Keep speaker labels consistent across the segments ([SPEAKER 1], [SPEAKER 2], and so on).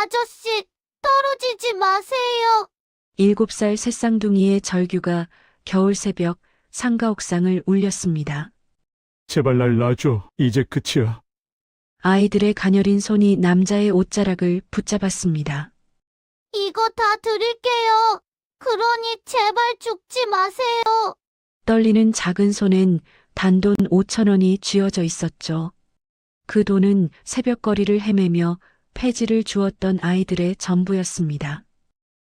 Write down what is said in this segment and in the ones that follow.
[SPEAKER 1] 아저씨, 떨어지지 마세요.
[SPEAKER 2] 7살 새쌍둥이의 절규가 겨울 새벽 상가 옥상을 울렸습니다.
[SPEAKER 3] 제발 날 놔줘. 이제 끝이야.
[SPEAKER 2] 아이들의 가녀린 손이 남자의 옷자락을 붙잡았습니다.
[SPEAKER 1] 이거 다 드릴게요. 그러니 제발 죽지 마세요.
[SPEAKER 2] 떨리는 작은 손엔 단돈 5,000원이 쥐어져 있었죠. 그 돈은 새벽거리를 헤매며 폐지를 주었던 아이들의 전부였습니다.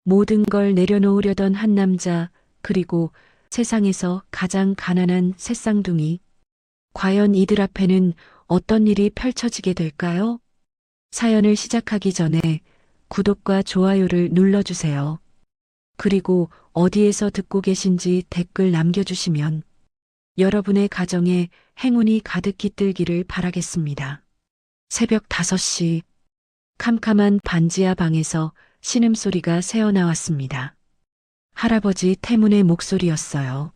[SPEAKER 2] 모든 걸 내려놓으려던 한 남자, 그리고 세상에서 가장 가난한 새쌍둥이. 과연 이들 앞에는 어떤 일이 펼쳐지게 될까요? 사연을 시작하기 전에 구독과 좋아요를 눌러주세요. 그리고 어디에서 듣고 계신지 댓글 남겨주시면 여러분의 가정에 행운이 가득 깃들기를 바라겠습니다. 새벽 5시, 캄캄한 반지하 방에서 신음소리가 새어나왔습니다. 할아버지 태문의 목소리였어요.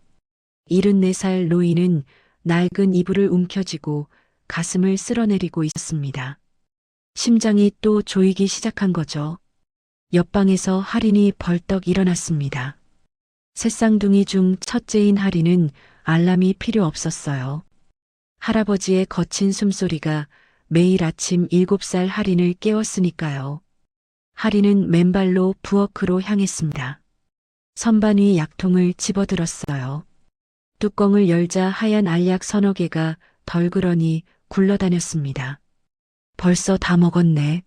[SPEAKER 2] 74살 노인은 낡은 이불을 움켜쥐고 가슴을 쓸어내리고 있었습니다. 심장이 또 조이기 시작한 거죠. 옆방에서 할인이 벌떡 일어났습니다. 새쌍둥이 중 첫째인 할인은 알람이 필요 없었어요. 할아버지의 거친 숨소리가 매일 아침 7살 할인을 깨웠으니까요. 할인은 맨발로 부엌으로 향했습니다. 선반 위 약통을 집어들었어요. 뚜껑을 열자 하얀 알약 서너 개가 덜그러니 굴러다녔습니다. 벌써 다 먹었네.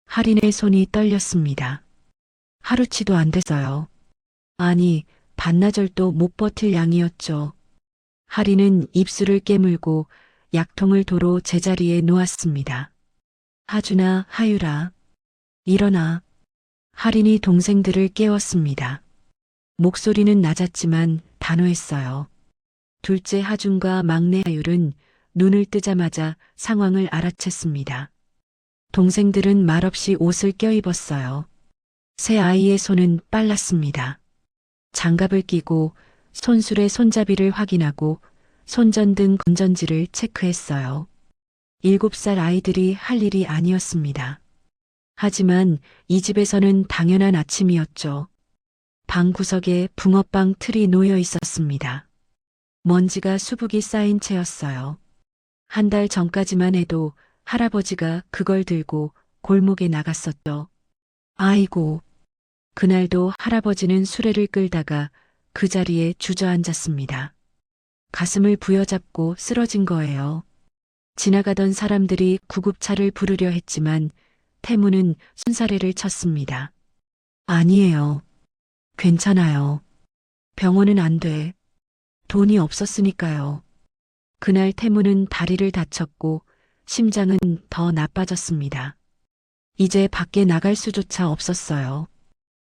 [SPEAKER 2] 할인의 손이 떨렸습니다. 하루치도 안 됐어요. 아니, 반나절도 못 버틸 양이었죠. 할인은 입술을 깨물고 약통을 도로 제자리에 놓았습니다. 하준아, 하유라, 일어나. 할인이 동생들을 깨웠습니다. 목소리는 낮았지만 단호했어요. 둘째 하준과 막내 하율은 눈을 뜨자마자 상황을 알아챘습니다. 동생들은 말없이 옷을 껴입었어요. 새 아이의 손은 빨랐습니다. 장갑을 끼고 손술의 손잡이를 확인하고 손전등 건전지를 체크했어요. 7살 아이들이 할 일이 아니었습니다. 하지만 이 집에서는 당연한 아침이었죠. 방 구석에 붕어빵 틀이 놓여 있었습니다. 먼지가 수북이 쌓인 채였어요. 한 달 전까지만 해도 할아버지가 그걸 들고 골목에 나갔었죠. 아이고, 그날도 할아버지는 수레를 끌다가 그 자리에 주저앉았습니다. 가슴을 부여잡고 쓰러진 거예요. 지나가던 사람들이 구급차를 부르려 했지만 태무는 손사래를 쳤습니다. 아니에요. 괜찮아요. 병원은 안 돼. 돈이 없었으니까요. 그날 태무는 다리를 다쳤고 심장은 더 나빠졌습니다. 이제 밖에 나갈 수조차 없었어요.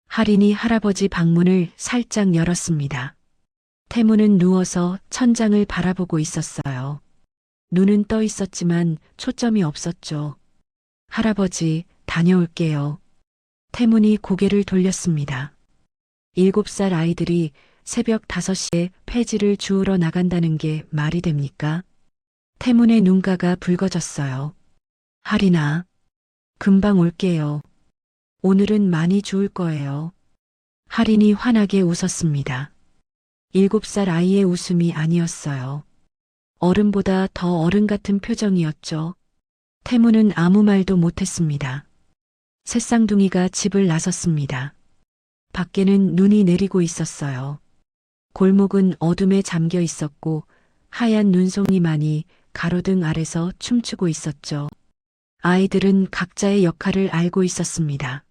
[SPEAKER 2] 할인이 할아버지 방문을 살짝 열었습니다. 태무는 누워서 천장을 바라보고 있었어요. 눈은 떠 있었지만 초점이 없었죠. 할아버지, 다녀올게요. 태문이 고개를 돌렸습니다. 7살 아이들이 새벽 5시에 폐지를 주우러 나간다는 게 말이 됩니까? 태문의 눈가가 붉어졌어요. 할인아, 금방 올게요. 오늘은 많이 주울 거예요. 할인이 환하게 웃었습니다. 7살 아이의 웃음이 아니었어요. 어른보다 더 어른 같은 표정이었죠. 태무는 아무 말도 못했습니다. 새쌍둥이가 집을 나섰습니다. 밖에는 눈이 내리고 있었어요. 골목은 어둠에 잠겨 있었고 하얀 눈송이만이 가로등 아래서 춤추고 있었죠. 아이들은 각자의 역할을 알고 있었습니다.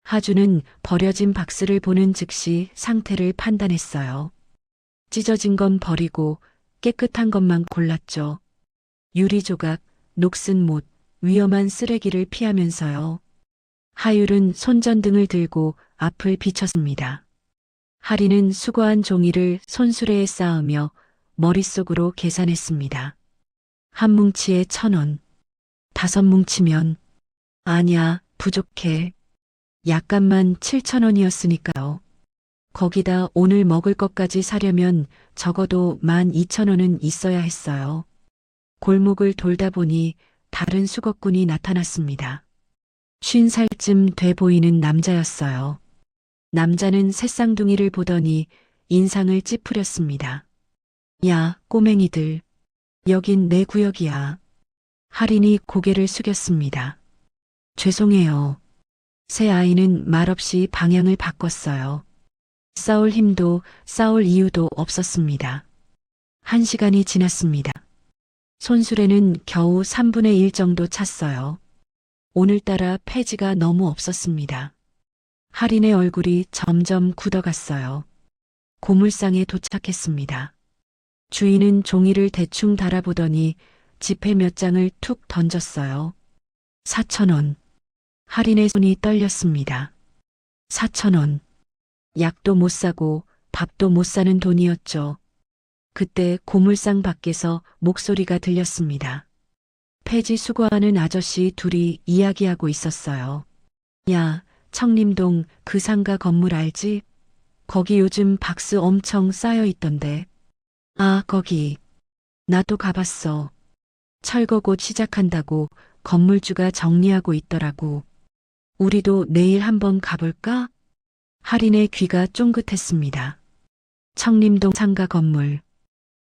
[SPEAKER 2] 하주는 버려진 박스를 보는 즉시 상태를 판단했어요. 찢어진 건 버리고 깨끗한 것만 골랐죠. 유리조각, 녹슨 못, 위험한 쓰레기를 피하면서요. 하율은 손전등을 들고 앞을 비쳤습니다. 할인은 수거한 종이를 손수레에 쌓으며 머릿속으로 계산했습니다. 한 뭉치에 1,000원. 5뭉치면 아니야, 부족해. 약간만 7,000원이었으니까요. 거기다 오늘 먹을 것까지 사려면 적어도 12,000원은 있어야 했어요. 골목을 돌다 보니 다른 수거꾼이 나타났습니다. 50살쯤 돼 보이는 남자였어요. 남자는 새쌍둥이를 보더니 인상을 찌푸렸습니다. 야, 꼬맹이들. 여긴 내 구역이야. 할인이 고개를 숙였습니다. 죄송해요. 새 아이는 말없이 방향을 바꿨어요. 싸울 힘도 싸울 이유도 없었습니다. 1시간이 지났습니다. 손수레는 겨우 3분의 1 정도 찼어요. 오늘따라 폐지가 너무 없었습니다. 할인의 얼굴이 점점 굳어갔어요. 고물상에 도착했습니다. 주인은 종이를 대충 달아보더니 지폐 몇 장을 툭 던졌어요. 4,000원. 할인의 손이 떨렸습니다. 4,000원. 약도 못 사고 밥도 못 사는 돈이었죠. 그때 고물상 밖에서 목소리가 들렸습니다. 폐지 수거하는 아저씨 둘이 이야기하고 있었어요. 야, 청림동 그 상가 건물 알지? 거기 요즘 박스 엄청 쌓여 있던데. 아, 거기. 나도 가봤어. 철거 곧 시작한다고 건물주가 정리하고 있더라고. 우리도 내일 한번 가볼까? 할인의 귀가 쫑긋했습니다. 청림동 상가 건물.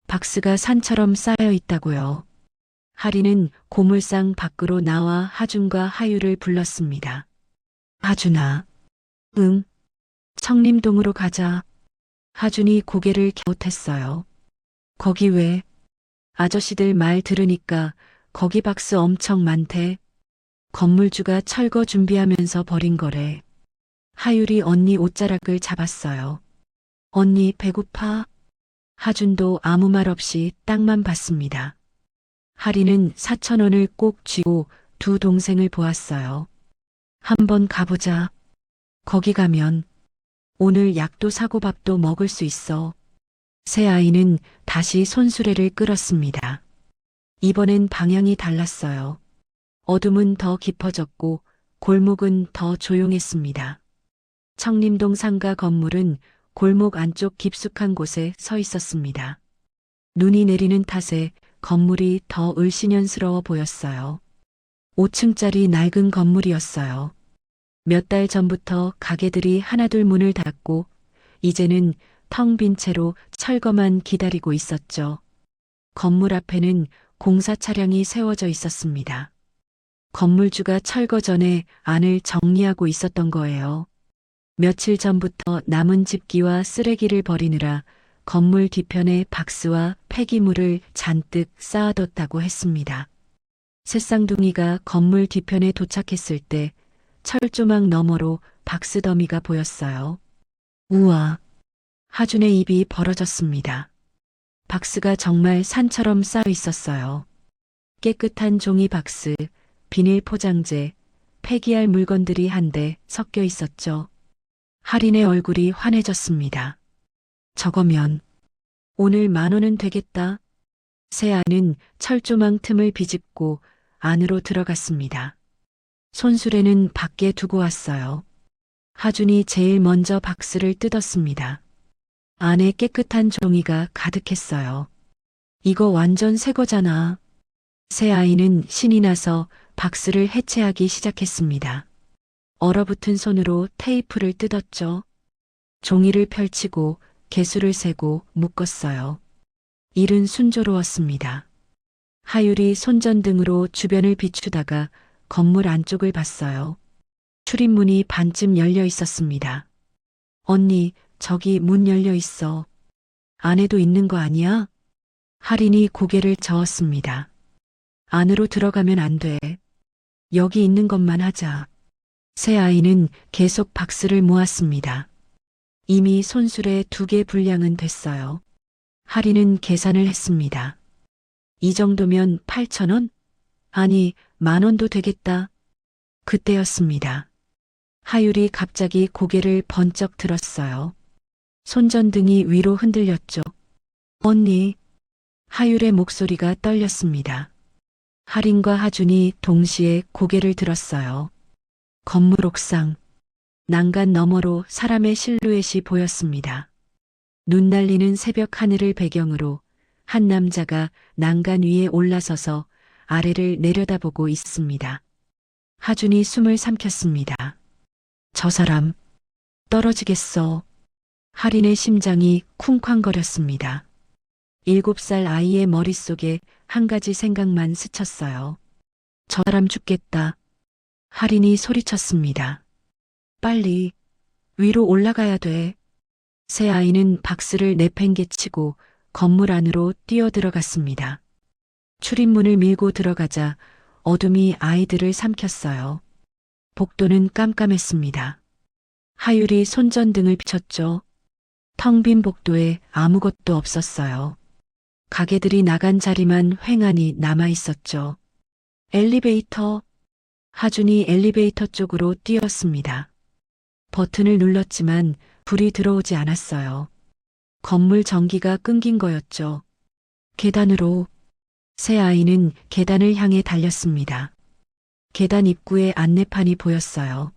[SPEAKER 2] 박스가 산처럼 쌓여 있다고요. 할인은 고물상 밖으로 나와 하준과 하유를 불렀습니다. 하준아. 응. 청림동으로 가자. 하준이 고개를 갸웃했어요. 거기 왜? 아저씨들 말 들으니까 거기 박스 엄청 많대. 건물주가 철거 준비하면서 버린 거래. 하율이 언니 옷자락을 잡았어요. 언니 배고파? 하준도 아무 말 없이 땅만 봤습니다. 할인은 4,000원을 꼭 쥐고 두 동생을 보았어요. 한번 가보자. 거기 가면 오늘 약도 사고 밥도 먹을 수 있어. 새 아이는 다시 손수레를 끌었습니다. 이번엔 방향이 달랐어요. 어둠은 더 깊어졌고 골목은 더 조용했습니다. 청림동 상가 건물은 골목 안쪽 깊숙한 곳에 서 있었습니다. 눈이 내리는 탓에 건물이 더 을씨년스러워 보였어요. 5층짜리 낡은 건물이었어요. 몇 달 전부터 가게들이 하나둘 문을 닫고 이제는 텅 빈 채로 철거만 기다리고 있었죠. 건물 앞에는 공사 차량이 세워져 있었습니다. 건물주가 철거 전에 안을 정리하고 있었던 거예요. 며칠 전부터 남은 집기와 쓰레기를 버리느라 건물 뒤편에 박스와 폐기물을 잔뜩 쌓아뒀다고 했습니다. 새쌍둥이가 건물 뒤편에 도착했을 때 철조망 너머로 박스 더미가 보였어요. 우와. 하준의 입이 벌어졌습니다. 박스가 정말 산처럼 쌓여 있었어요. 깨끗한 종이 박스, 비닐 포장재, 폐기할 물건들이 한데 섞여 있었죠. 할인의 얼굴이 환해졌습니다. 저거면 오늘 10,000원은 되겠다. 새아는 철조망 틈을 비집고 안으로 들어갔습니다. 손수레는 밖에 두고 왔어요. 하준이 제일 먼저 박스를 뜯었습니다. 안에 깨끗한 종이가 가득했어요. 이거 완전 새 거잖아. 새 아이는 신이 나서 박스를 해체하기 시작했습니다. 얼어붙은 손으로 테이프를 뜯었죠. 종이를 펼치고 개수를 세고 묶었어요. 일은 순조로웠습니다. 하율이 손전등으로 주변을 비추다가 건물 안쪽을 봤어요. 출입문이 반쯤 열려 있었습니다. 언니, 저기 문 열려 있어. 안에도 있는 거 아니야? 할인이 고개를 저었습니다. 안으로 들어가면 안 돼. 여기 있는 것만 하자. 새 아이는 계속 박스를 모았습니다. 이미 손수레 2개 분량은 됐어요. 할인은 계산을 했습니다. 이 정도면 8,000원? 아니, 10,000원도 되겠다. 그때였습니다. 하율이 갑자기 고개를 번쩍 들었어요. 손전등이 위로 흔들렸죠. 언니. 하율의 목소리가 떨렸습니다. 할인과 하준이 동시에 고개를 들었어요. 건물 옥상. 난간 너머로 사람의 실루엣이 보였습니다. 눈 날리는 새벽 하늘을 배경으로 한 남자가 난간 위에 올라서서 아래를 내려다보고 있습니다. 하준이 숨을 삼켰습니다. 저 사람 떨어지겠어. 할인의 심장이 쿵쾅거렸습니다. 7살 아이의 머릿속에 한 가지 생각만 스쳤어요. 저 사람 죽겠다. 할인이 소리쳤습니다. 빨리 위로 올라가야 돼. 새 아이는 박스를 내팽개치고 건물 안으로 뛰어들어갔습니다. 출입문을 밀고 들어가자 어둠이 아이들을 삼켰어요. 복도는 깜깜했습니다. 하율이 손전등을 비췄죠. 텅 빈 복도에 아무것도 없었어요. 가게들이 나간 자리만 횡하니 남아 있었죠. 엘리베이터. 하준이 엘리베이터 쪽으로 뛰었습니다. 버튼을 눌렀지만 불이 들어오지 않았어요. 건물 전기가 끊긴 거였죠. 계단으로. 새 아이는 계단을 향해 달렸습니다. 계단 입구에 안내판이 보였어요.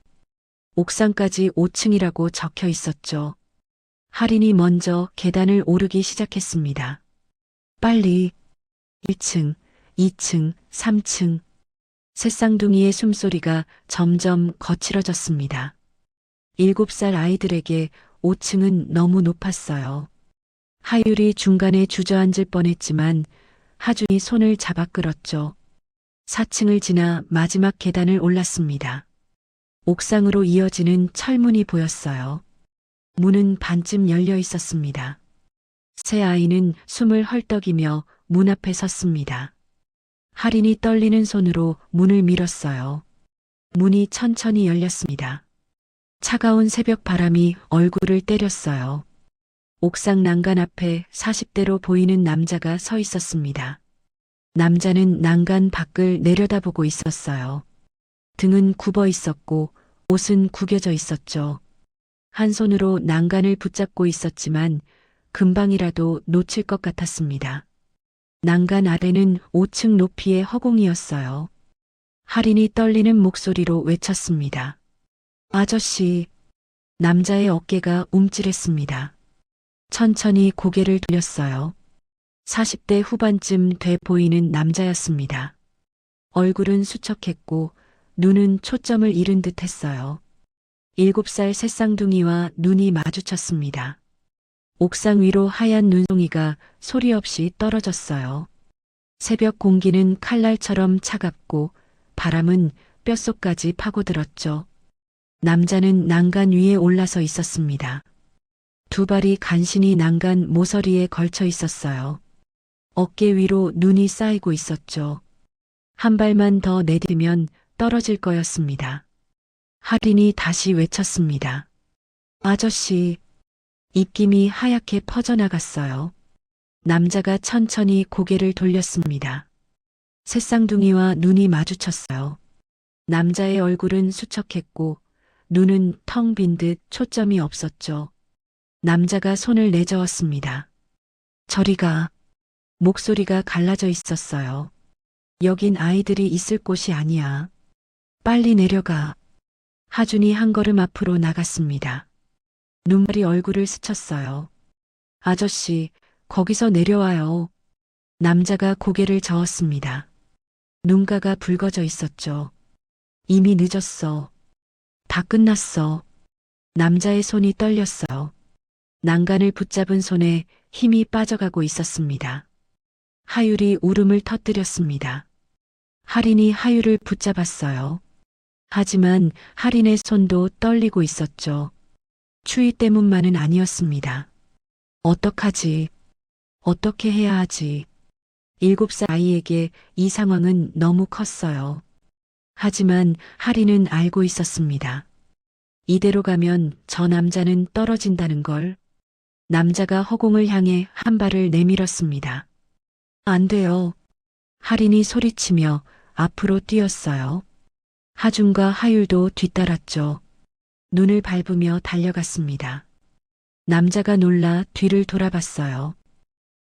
[SPEAKER 2] 옥상까지 5층이라고 적혀 있었죠. 할인이 먼저 계단을 오르기 시작했습니다. 빨리. 1층, 2층, 3층. 새쌍둥이의 숨소리가 점점 거칠어졌습니다. 7살 아이들에게 5층은 너무 높았어요. 하율이 중간에 주저앉을 뻔했지만 하준이 손을 잡아 끌었죠. 4층을 지나 마지막 계단을 올랐습니다. 옥상으로 이어지는 철문이 보였어요. 문은 반쯤 열려 있었습니다. 새 아이는 숨을 헐떡이며 문 앞에 섰습니다. 할인이 떨리는 손으로 문을 밀었어요. 문이 천천히 열렸습니다. 차가운 새벽 바람이 얼굴을 때렸어요. 옥상 난간 앞에 40대로 보이는 남자가 서 있었습니다. 남자는 난간 밖을 내려다보고 있었어요. 등은 굽어 있었고 옷은 구겨져 있었죠. 한 손으로 난간을 붙잡고 있었지만 금방이라도 놓칠 것 같았습니다. 난간 아래는 5층 높이의 허공이었어요. 할인이 떨리는 목소리로 외쳤습니다. 아저씨. 남자의 어깨가 움찔했습니다. 천천히 고개를 돌렸어요. 40대 후반쯤 돼 보이는 남자였습니다. 얼굴은 수척했고 눈은 초점을 잃은 듯 했어요. 7살 새쌍둥이와 눈이 마주쳤습니다. 옥상 위로 하얀 눈송이가 소리 없이 떨어졌어요. 새벽 공기는 칼날처럼 차갑고 바람은 뼛속까지 파고들었죠. 남자는 난간 위에 올라서 있었습니다. 두 발이 간신히 난간 모서리에 걸쳐 있었어요. 어깨 위로 눈이 쌓이고 있었죠. 한 발만 더 내딛으면 떨어질 거였습니다. 할인이 다시 외쳤습니다. 아저씨. 입김이 하얗게 퍼져나갔어요. 남자가 천천히 고개를 돌렸습니다. 새쌍둥이와 눈이 마주쳤어요. 남자의 얼굴은 수척했고 눈은 텅 빈 듯 초점이 없었죠. 남자가 손을 내저었습니다. 저리 가. 목소리가 갈라져 있었어요. 여긴 아이들이 있을 곳이 아니야. 빨리 내려가. 하준이 한 걸음 앞으로 나갔습니다. 눈물이 얼굴을 스쳤어요. 아저씨, 거기서 내려와요. 남자가 고개를 저었습니다. 눈가가 붉어져 있었죠. 이미 늦었어. 다 끝났어. 남자의 손이 떨렸어요. 난간을 붙잡은 손에 힘이 빠져가고 있었습니다. 하율이 울음을 터뜨렸습니다. 할인이 하율을 붙잡았어요. 하지만 할인의 손도 떨리고 있었죠. 추위 때문만은 아니었습니다. 어떡하지? 어떻게 해야 하지? 7살 아이에게 이 상황은 너무 컸어요. 하지만 할인은 알고 있었습니다. 이대로 가면 저 남자는 떨어진다는 걸. 남자가 허공을 향해 한 발을 내밀었습니다. 안 돼요. 할인이 소리치며 앞으로 뛰었어요. 하준과 하율도 뒤따랐죠. 눈을 밟으며 달려갔습니다. 남자가 놀라 뒤를 돌아봤어요.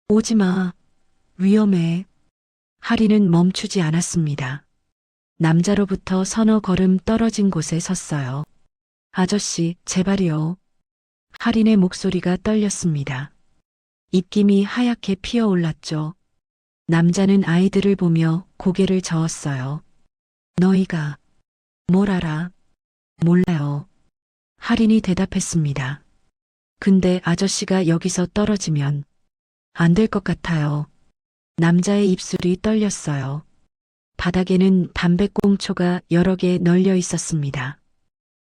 [SPEAKER 2] 오지 마. 위험해. 할인은 멈추지 않았습니다. 남자로부터 서너 걸음 떨어진 곳에 섰어요. 아저씨, 제발이요. 할인의 목소리가 떨렸습니다. 입김이 하얗게 피어올랐죠. 남자는 아이들을 보며 고개를 저었어요. 너희가 뭘 알아? 몰라요. 할인이 대답했습니다. 근데 아저씨가 여기서 떨어지면 안 될 것 같아요. 남자의 입술이 떨렸어요. 바닥에는 담배꽁초가 여러 개 널려 있었습니다.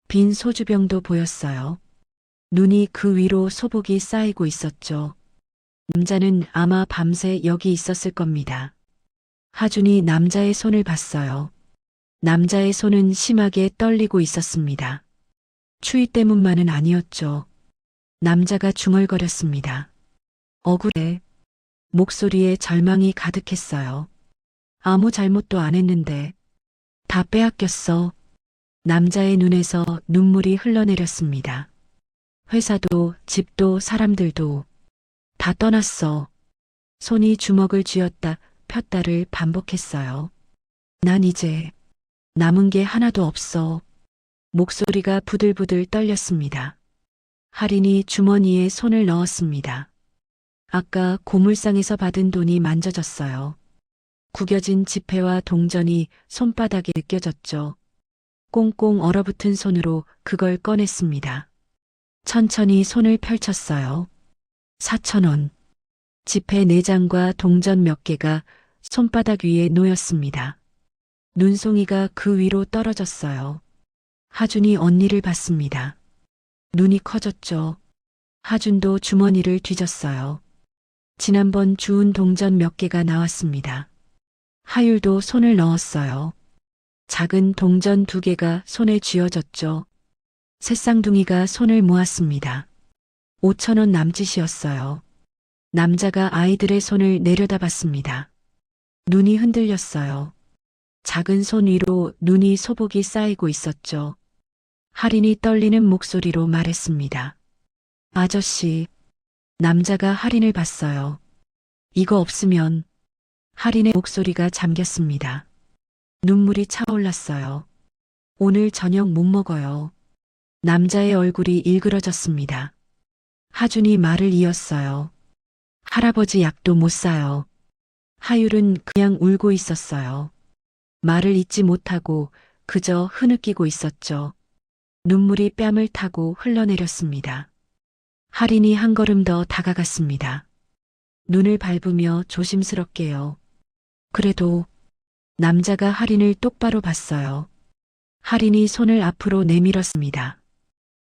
[SPEAKER 2] 빈 소주병도 보였어요. 눈이 그 위로 소복이 쌓이고 있었죠. 남자는 아마 밤새 여기 있었을 겁니다. 하준이 남자의 손을 봤어요. 남자의 손은 심하게 떨리고 있었습니다. 추위 때문만은 아니었죠. 남자가 중얼거렸습니다. 억울해. 목소리에 절망이 가득했어요. 아무 잘못도 안 했는데 다 빼앗겼어. 남자의 눈에서 눈물이 흘러내렸습니다. 회사도 집도 사람들도 다 떠났어. 손이 주먹을 쥐었다 폈다를 반복했어요. 난 이제 남은 게 하나도 없어. 목소리가 부들부들 떨렸습니다. 할인이 주머니에 손을 넣었습니다. 아까 고물상에서 받은 돈이 만져졌어요. 구겨진 지폐와 동전이 손바닥에 느껴졌죠. 꽁꽁 얼어붙은 손으로 그걸 꺼냈습니다. 천천히 손을 펼쳤어요. 4,000원. 지폐 4장과 동전 몇 개가 손바닥 위에 놓였습니다. 눈송이가 그 위로 떨어졌어요. 하준이 언니를 봤습니다. 눈이 커졌죠. 하준도 주머니를 뒤졌어요. 지난번 주운 동전 몇 개가 나왔습니다. 하율도 손을 넣었어요. 작은 동전 2개가 손에 쥐어졌죠. 새쌍둥이가 손을 모았습니다. 5,000원 남짓이었어요. 남자가 아이들의 손을 내려다봤습니다. 눈이 흔들렸어요. 작은 손 위로 눈이 소복이 쌓이고 있었죠. 할인이 떨리는 목소리로 말했습니다. 아저씨. 남자가 할인을 봤어요. 이거 없으면 할인의 목소리가 잠겼습니다. 눈물이 차올랐어요. 오늘 저녁 못 먹어요. 남자의 얼굴이 일그러졌습니다. 하준이 말을 이었어요. 할아버지 약도 못 사요. 하율은 그냥 울고 있었어요. 말을 잇지 못하고 그저 흐느끼고 있었죠. 눈물이 뺨을 타고 흘러내렸습니다. 할인이 한 걸음 더 다가갔습니다. 눈을 밟으며 조심스럽게요. 그래도 남자가 할인을 똑바로 봤어요. 할인이 손을 앞으로 내밀었습니다.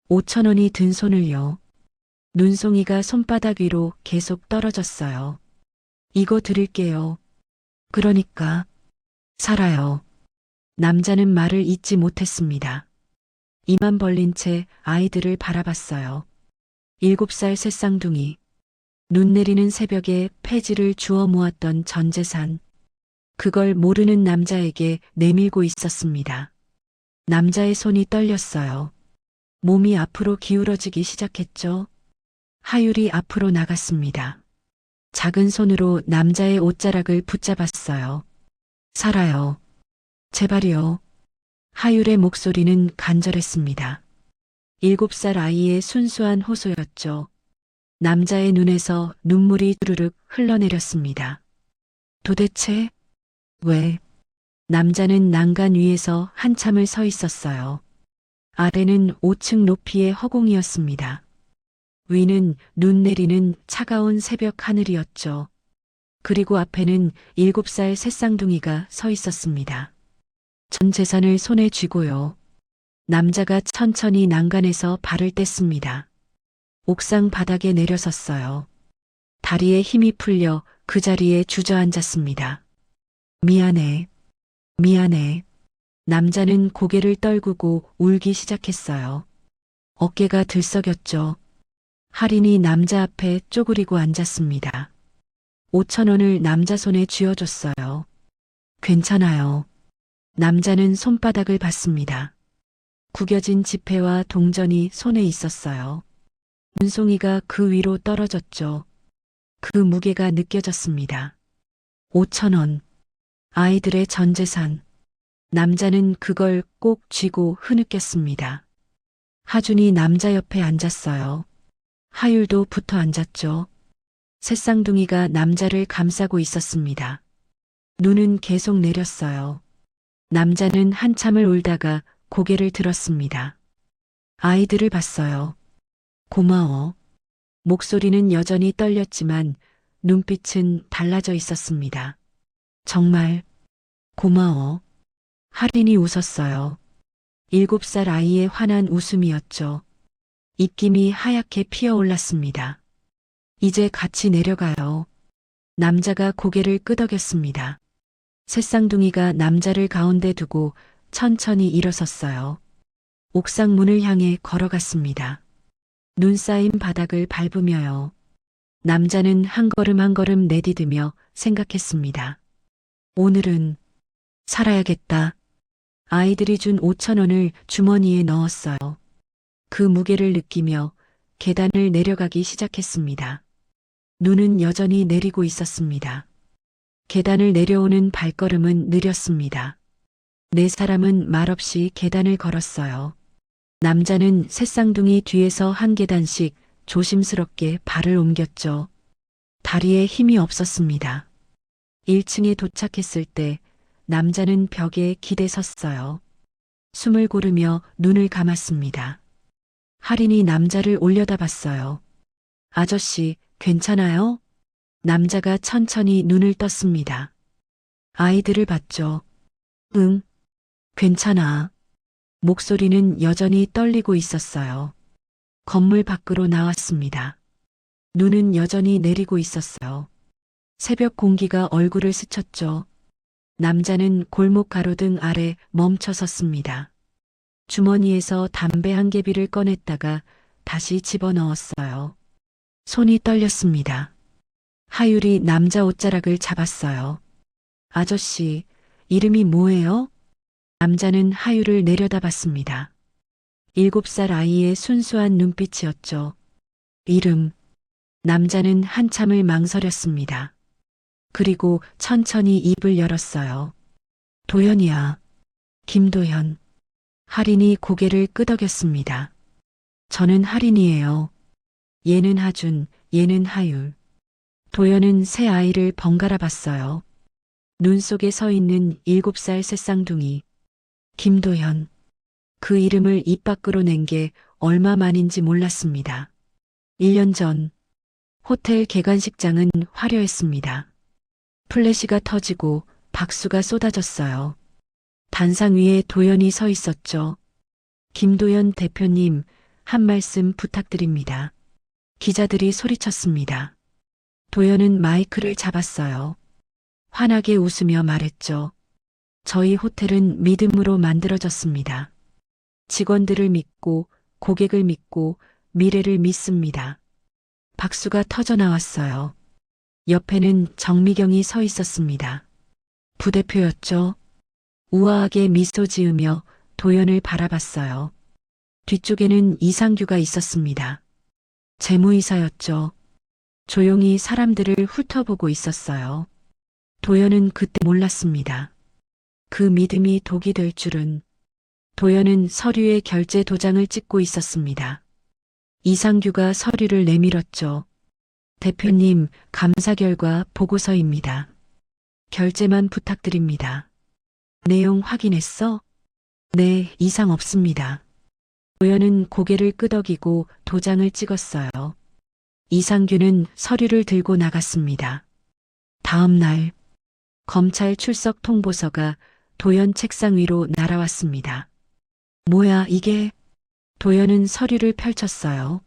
[SPEAKER 2] 5,000원이 든 손을요. 눈송이가 손바닥 위로 계속 떨어졌어요. 이거 드릴게요. 그러니까 살아요. 남자는 말을 잇지 못했습니다. 이만 벌린 채 아이들을 바라봤어요. 7살 새쌍둥이. 눈 내리는 새벽에 폐지를 주워 모았던 전 재산. 그걸 모르는 남자에게 내밀고 있었습니다. 남자의 손이 떨렸어요. 몸이 앞으로 기울어지기 시작했죠. 하율이 앞으로 나갔습니다. 작은 손으로 남자의 옷자락을 붙잡았어요. 살아요. 제발요. 하율의 목소리는 간절했습니다. 7살 아이의 순수한 호소였죠. 남자의 눈에서 눈물이 주르륵 흘러내렸습니다. 도대체 왜? 남자는 난간 위에서 한참을 서 있었어요. 아래는 5층 높이의 허공이었습니다. 위는 눈 내리는 차가운 새벽 하늘이었죠. 그리고 앞에는 7살 새쌍둥이가 서 있었습니다. 전 재산을 손에 쥐고요. 남자가 천천히 난간에서 발을 뗐습니다. 옥상 바닥에 내려섰어요. 다리에 힘이 풀려 그 자리에 주저앉았습니다. 미안해. 미안해. 남자는 고개를 떨구고 울기 시작했어요. 어깨가 들썩였죠. 할인이 남자 앞에 쪼그리고 앉았습니다. 5,000원을 남자 손에 쥐어줬어요. 괜찮아요. 남자는 손바닥을 봤습니다. 구겨진 지폐와 동전이 손에 있었어요. 눈송이가 그 위로 떨어졌죠. 그 무게가 느껴졌습니다. 5,000원. 아이들의 전 재산. 남자는 그걸 꼭 쥐고 흐느꼈습니다. 하준이 남자 옆에 앉았어요. 하율도 붙어 앉았죠. 새쌍둥이가 남자를 감싸고 있었습니다. 눈은 계속 내렸어요. 남자는 한참을 울다가 고개를 들었습니다. 아이들을 봤어요. 고마워. 목소리는 여전히 떨렸지만 눈빛은 달라져 있었습니다. 정말 고마워. 할인이 웃었어요. 7살 아이의 환한 웃음이었죠. 입김이 하얗게 피어올랐습니다. 이제 같이 내려가요. 남자가 고개를 끄덕였습니다. 새쌍둥이가 남자를 가운데 두고 천천히 일어섰어요. 옥상 문을 향해 걸어갔습니다. 눈 쌓인 바닥을 밟으며요. 남자는 한 걸음 한 걸음 내디디며 생각했습니다. 오늘은 살아야겠다. 아이들이 준 5,000원을 주머니에 넣었어요. 그 무게를 느끼며 계단을 내려가기 시작했습니다. 눈은 여전히 내리고 있었습니다. 계단을 내려오는 발걸음은 느렸습니다. 네 사람은 말없이 계단을 걸었어요. 남자는 새쌍둥이 뒤에서 한 계단씩 조심스럽게 발을 옮겼죠. 다리에 힘이 없었습니다. 1층에 도착했을 때 남자는 벽에 기대 섰어요. 숨을 고르며 눈을 감았습니다. 할인이 남자를 올려다봤어요. 아저씨, 괜찮아요? 남자가 천천히 눈을 떴습니다. 아이들을 봤죠. 응, 괜찮아. 목소리는 여전히 떨리고 있었어요. 건물 밖으로 나왔습니다. 눈은 여전히 내리고 있었어요. 새벽 공기가 얼굴을 스쳤죠. 남자는 골목 가로등 아래 멈춰 섰습니다. 주머니에서 담배 한 개비를 꺼냈다가 다시 집어넣었어요. 손이 떨렸습니다. 하율이 남자 옷자락을 잡았어요. 아저씨, 이름이 뭐예요? 남자는 하율을 내려다봤습니다. 7살 아이의 순수한 눈빛이었죠. 이름. 남자는 한참을 망설였습니다. 그리고 천천히 입을 열었어요. 도현이야. 김도현. 할인이 고개를 끄덕였습니다. 저는 할인이에요. 얘는 하준, 얘는 하율. 도현은 새 아이를 번갈아 봤어요. 눈 속에 서 있는 7살 새쌍둥이. 김도현. 그 이름을 입 밖으로 낸 게 얼마 만인지 몰랐습니다. 1년 전 호텔 개관식장은 화려했습니다. 플래시가 터지고 박수가 쏟아졌어요. 단상 위에 도연이 서 있었죠. 김도연 대표님, 한 말씀 부탁드립니다. 기자들이 소리쳤습니다. 도연은 마이크를 잡았어요. 환하게 웃으며 말했죠. 저희 호텔은 믿음으로 만들어졌습니다. 직원들을 믿고, 고객을 믿고, 미래를 믿습니다. 박수가 터져 나왔어요. 옆에는 정미경이 서 있었습니다. 부대표였죠. 우아하게 미소 지으며 도연을 바라봤어요. 뒤쪽에는 이상규가 있었습니다. 재무이사였죠. 조용히 사람들을 훑어보고 있었어요. 도연은 그때 몰랐습니다. 그 믿음이 독이 될 줄은. 도연은 서류에 결제 도장을 찍고 있었습니다. 이상규가 서류를 내밀었죠. 대표님, 감사 결과 보고서입니다. 결제만 부탁드립니다. 내용 확인했어? 네, 이상 없습니다. 도연은 고개를 끄덕이고 도장을 찍었어요. 이상규는 서류를 들고 나갔습니다. 다음 날, 검찰 출석 통보서가 도연 책상 위로 날아왔습니다. 뭐야, 이게? 도연은 서류를 펼쳤어요.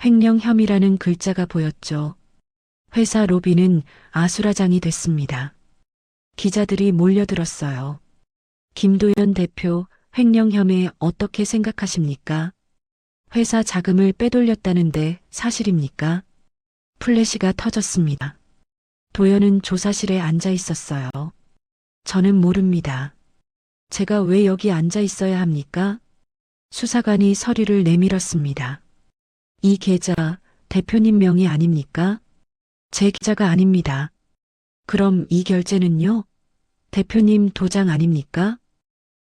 [SPEAKER 2] 횡령 혐의라는 글자가 보였죠. 회사 로비는 아수라장이 됐습니다. 기자들이 몰려들었어요. 김도연 대표, 횡령 혐의 어떻게 생각하십니까? 회사 자금을 빼돌렸다는데 사실입니까? 플래시가 터졌습니다. 도연은 조사실에 앉아 있었어요. 저는 모릅니다. 제가 왜 여기 앉아 있어야 합니까? 수사관이 서류를 내밀었습니다. 이 계좌 대표님 명의 아닙니까? 제 계좌가 아닙니다. 그럼 이 결제는요? 대표님 도장 아닙니까?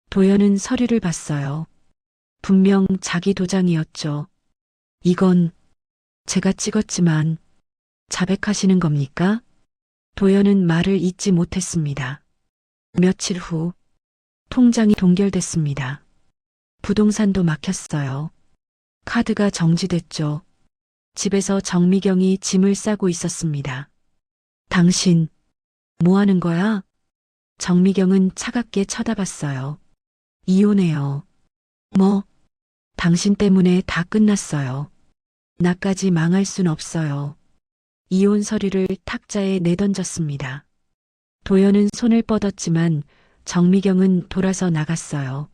[SPEAKER 2] 도연은 서류를 봤어요. 분명 자기 도장이었죠. 이건 제가 찍었지만 자백하시는 겁니까? 도연은 말을 잇지 못했습니다. 며칠 후 통장이 동결됐습니다. 부동산도 막혔어요. 카드가 정지됐죠. 집에서 정미경이 짐을 싸고 있었습니다. 당신, 뭐 하는 거야? 정미경은 차갑게 쳐다봤어요. 이혼해요. 뭐? 당신 때문에 다 끝났어요. 나까지 망할 순 없어요. 이혼 서류를 탁자에 내던졌습니다. 도연은 손을 뻗었지만 정미경은 돌아서 나갔어요.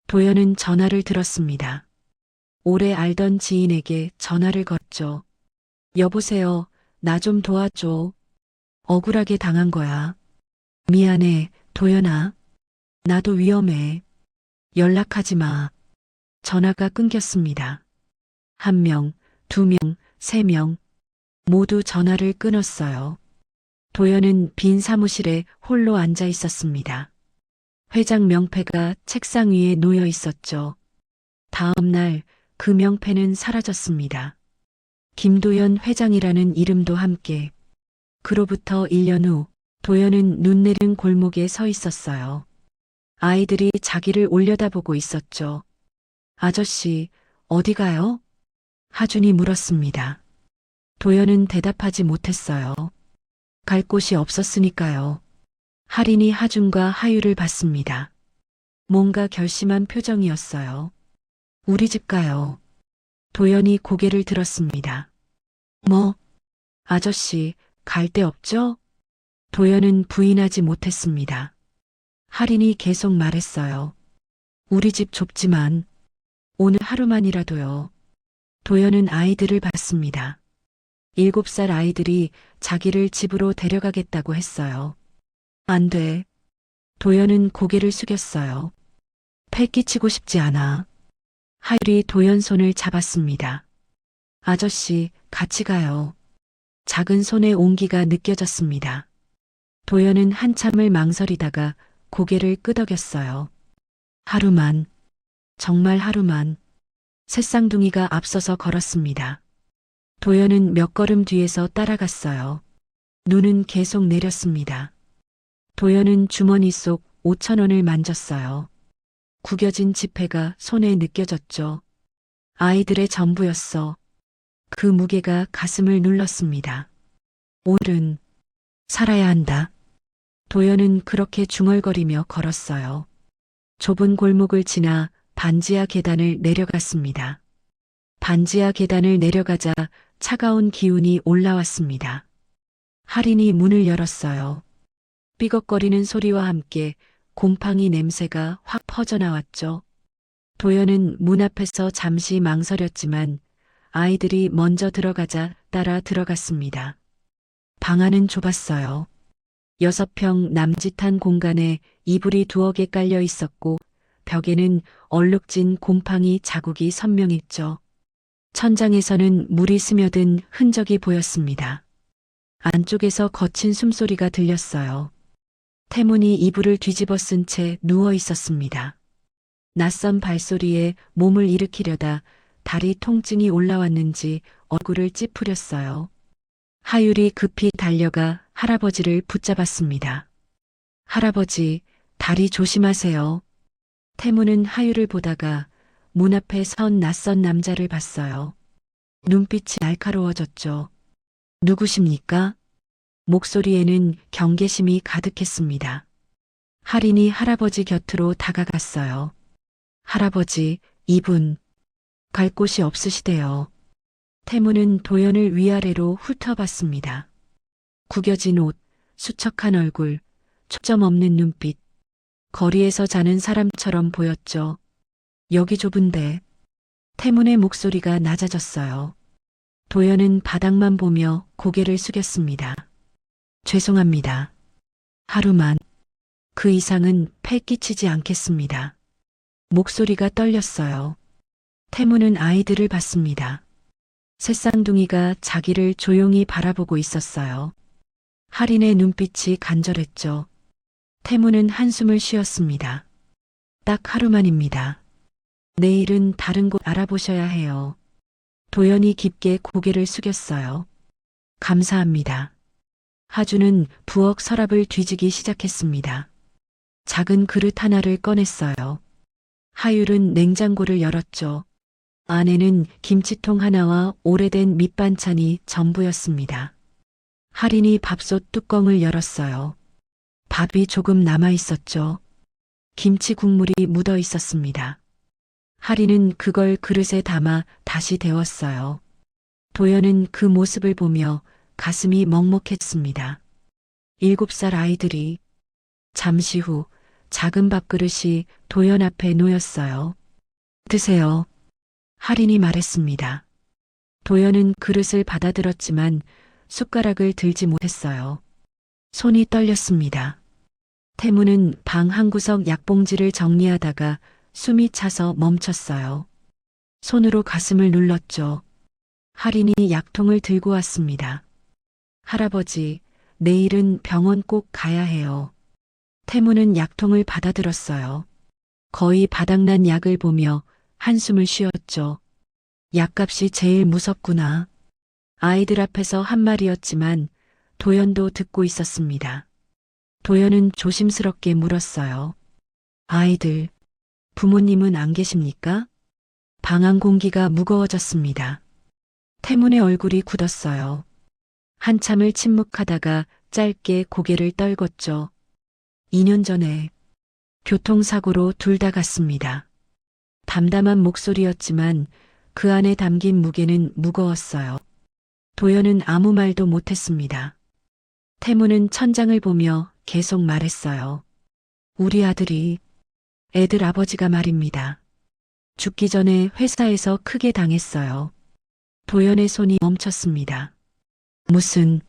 [SPEAKER 2] 도연은 전화를 들었습니다. 오래 알던 지인에게 전화를 걸었죠. 여보세요. 나 좀 도와줘. 억울하게 당한 거야. 미안해, 도연아. 나도 위험해. 연락하지 마. 전화가 끊겼습니다. 1명, 2명, 3명 모두 전화를 끊었어요. 도연은 빈 사무실에 홀로 앉아 있었습니다. 회장 명패가 책상 위에 놓여 있었죠. 다음 날 그 명패는 사라졌습니다. 김도연 회장이라는 이름도 함께. 그로부터 1년 후 도연은 눈 내린 골목에 서 있었어요. 아이들이 자기를 올려다보고 있었죠. 아저씨, 어디 가요? 하준이 물었습니다. 도연은 대답하지 못했어요. 갈 곳이 없었으니까요. 할인이 하준과 하유를 봤습니다. 뭔가 결심한 표정이었어요. 우리 집 가요. 도연이 고개를 들었습니다. 뭐? 아저씨, 갈 데 없죠? 도연은 부인하지 못했습니다. 할인이 계속 말했어요. 우리 집 좁지만 오늘 하루만이라도요. 도연은 아이들을 봤습니다. 7살 아이들이 자기를 집으로 데려가겠다고 했어요. 안 돼. 도연은 고개를 숙였어요. 패 끼치고 싶지 않아. 하율이 도연 손을 잡았습니다. 아저씨, 같이 가요. 작은 손의 온기가 느껴졌습니다. 도연은 한참을 망설이다가 고개를 끄덕였어요. 하루만, 정말 하루만. 새쌍둥이가 앞서서 걸었습니다. 도연은 몇 걸음 뒤에서 따라갔어요. 눈은 계속 내렸습니다. 도연은 주머니 속 5,000원을 만졌어요. 구겨진 지폐가 손에 느껴졌죠. 아이들의 전부였어. 그 무게가 가슴을 눌렀습니다. 오늘은 살아야 한다. 도연은 그렇게 중얼거리며 걸었어요. 좁은 골목을 지나 반지하 계단을 내려갔습니다. 반지하 계단을 내려가자 차가운 기운이 올라왔습니다. 할인이 문을 열었어요. 삐걱거리는 소리와 함께 곰팡이 냄새가 확 퍼져나왔죠. 도연은 문 앞에서 잠시 망설였지만 아이들이 먼저 들어가자 따라 들어갔습니다. 방 안은 좁았어요. 6평 남짓한 공간에 이불이 2개 깔려 있었고 벽에는 얼룩진 곰팡이 자국이 선명했죠. 천장에서는 물이 스며든 흔적이 보였습니다. 안쪽에서 거친 숨소리가 들렸어요. 태문이 이불을 뒤집어 쓴 채 누워 있었습니다. 낯선 발소리에 몸을 일으키려다 다리 통증이 올라왔는지 얼굴을 찌푸렸어요. 하율이 급히 달려가 할아버지를 붙잡았습니다. 할아버지, 다리 조심하세요. 태문은 하율을 보다가 문 앞에 선 낯선 남자를 봤어요. 눈빛이 날카로워졌죠. 누구십니까? 목소리에는 경계심이 가득했습니다. 할인이 할아버지 곁으로 다가갔어요. 할아버지, 이분, 갈 곳이 없으시대요. 태무는 도연을 위아래로 훑어봤습니다. 구겨진 옷, 수척한 얼굴, 초점 없는 눈빛, 거리에서 자는 사람처럼 보였죠. 여기 좁은데. 태문의 목소리가 낮아졌어요. 도연은 바닥만 보며 고개를 숙였습니다. 죄송합니다. 하루만. 그 이상은 패 끼치지 않겠습니다. 목소리가 떨렸어요. 태무는 아이들을 봤습니다. 새쌍둥이가 자기를 조용히 바라보고 있었어요. 할인의 눈빛이 간절했죠. 태무는 한숨을 쉬었습니다. 딱 하루만입니다. 내일은 다른 곳 알아보셔야 해요. 도연이 깊게 고개를 숙였어요. 감사합니다. 하주는 부엌 서랍을 뒤지기 시작했습니다. 작은 그릇 하나를 꺼냈어요. 하율은 냉장고를 열었죠. 안에는 김치통 하나와 오래된 밑반찬이 전부였습니다. 할인이 밥솥 뚜껑을 열었어요. 밥이 조금 남아 있었죠. 김치 국물이 묻어 있었습니다. 할인은 그걸 그릇에 담아 다시 데웠어요. 도연은 그 모습을 보며 가슴이 먹먹했습니다. 7살 아이들이. 잠시 후 작은 밥그릇이 도연 앞에 놓였어요. 드세요. 할인이 말했습니다. 도연은 그릇을 받아들었지만 숟가락을 들지 못했어요. 손이 떨렸습니다. 태무는 방 한구석 약봉지를 정리하다가 숨이 차서 멈췄어요. 손으로 가슴을 눌렀죠. 할인이 약통을 들고 왔습니다. 할아버지, 내일은 병원 꼭 가야 해요. 태무는 약통을 받아들었어요. 거의 바닥난 약을 보며 한숨을 쉬었죠. 약값이 제일 무섭구나. 아이들 앞에서 한 말이었지만 도연도 듣고 있었습니다. 도연은 조심스럽게 물었어요. 아이들, 부모님은 안 계십니까? 방 안 공기가 무거워졌습니다. 태문의 얼굴이 굳었어요. 한참을 침묵하다가 짧게 고개를 떨궜죠. 2년 전에 교통사고로 둘 다 갔습니다. 담담한 목소리였지만 그 안에 담긴 무게는 무거웠어요. 도연은 아무 말도 못했습니다. 태무는 천장을 보며 계속 말했어요. 우리 아들이, 애들 아버지가 말입니다. 죽기 전에 회사에서 크게 당했어요. 도연의 손이 멈췄습니다. 무슨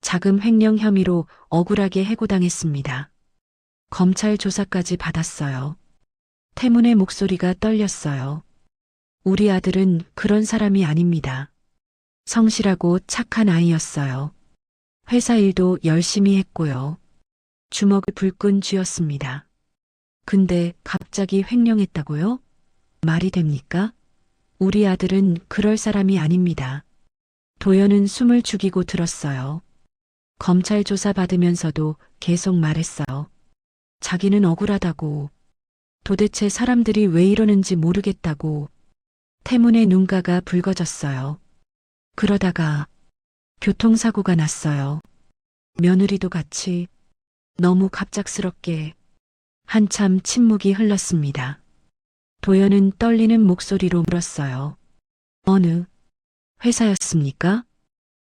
[SPEAKER 2] 자금 횡령 혐의로 억울하게 해고당했습니다. 검찰 조사까지 받았어요. 태문의 목소리가 떨렸어요. 우리 아들은 그런 사람이 아닙니다. 성실하고 착한 아이였어요. 회사 일도 열심히 했고요. 주먹을 불끈 쥐었습니다. 근데 갑자기 횡령했다고요? 말이 됩니까? 우리 아들은 그럴 사람이 아닙니다. 도연은 숨을 죽이고 들었어요. 검찰 조사 받으면서도 계속 말했어요. 자기는 억울하다고. 도대체 사람들이 왜 이러는지 모르겠다고. 태문의 눈가가 붉어졌어요. 그러다가 교통사고가 났어요. 며느리도 같이. 너무 갑작스럽게. 한참 침묵이 흘렀습니다. 도연은 떨리는 목소리로 물었어요. 어느 회사였습니까?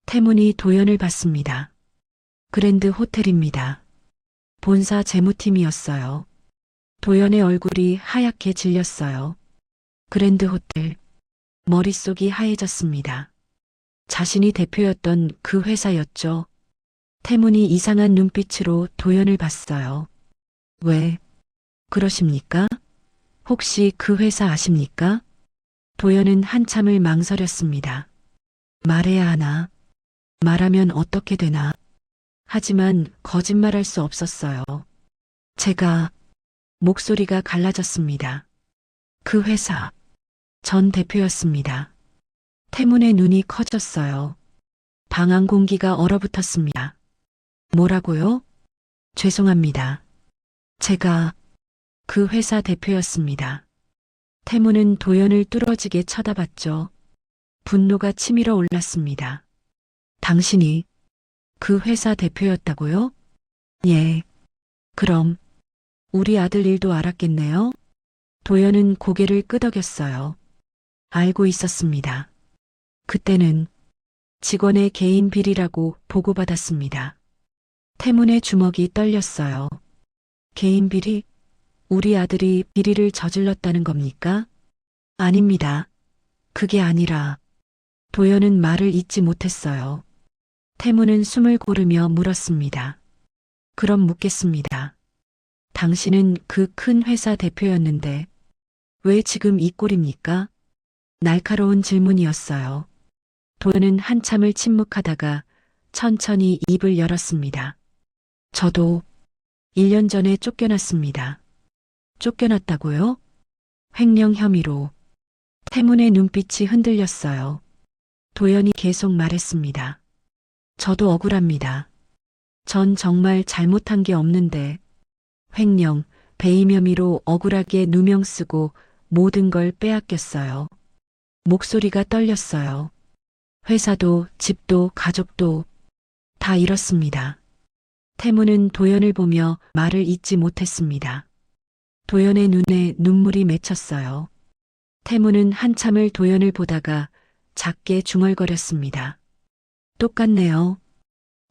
[SPEAKER 2] 태문이 도연을 봤습니다. 그랜드 호텔입니다. 본사 재무팀이었어요. 도연의 얼굴이 하얗게 질렸어요. 그랜드 호텔. 머릿속이 하얘졌습니다. 자신이 대표였던 그 회사였죠. 태문이 이상한 눈빛으로 도연을 봤어요. 왜 그러십니까? 혹시 그 회사 아십니까? 도연은 한참을 망설였습니다. 말해야 하나? 말하면 어떻게 되나? 하지만 거짓말할 수 없었어요. 제가 목소리가 갈라졌습니다. 그 회사 전 대표였습니다. 태문의 눈이 커졌어요. 방 안 공기가 얼어붙었습니다. 뭐라고요? 죄송합니다. 제가 그 회사 대표였습니다. 태문은 도연을 뚫어지게 쳐다봤죠. 분노가 치밀어 올랐습니다. 당신이 그 회사 대표였다고요? 예. 그럼 우리 아들 일도 알았겠네요? 도연은 고개를 끄덕였어요. 알고 있었습니다. 그때는 직원의 개인 비리라고 보고받았습니다. 태문의 주먹이 떨렸어요. 개인 비리? 우리 아들이 비리를 저질렀다는 겁니까? 아닙니다. 그게 아니라. 도연은 말을 잇지 못했어요. 태문은 숨을 고르며 물었습니다. 그럼 묻겠습니다. 당신은 그 큰 회사 대표였는데 왜 지금 이 꼴입니까? 날카로운 질문이었어요. 도연은 한참을 침묵하다가 천천히 입을 열었습니다. 저도 1년 전에 쫓겨났습니다. 쫓겨났다고요? 횡령 혐의로. 태문의 눈빛이 흔들렸어요. 도연이 계속 말했습니다. 저도 억울합니다. 전 정말 잘못한 게 없는데 횡령, 배임 혐의로 억울하게 누명 쓰고 모든 걸 빼앗겼어요. 목소리가 떨렸어요. 회사도 집도 가족도 다 잃었습니다. 태무는 도연을 보며 말을 잇지 못했습니다. 도연의 눈에 눈물이 맺혔어요. 태무는 한참을 도연을 보다가 작게 중얼거렸습니다. 똑같네요.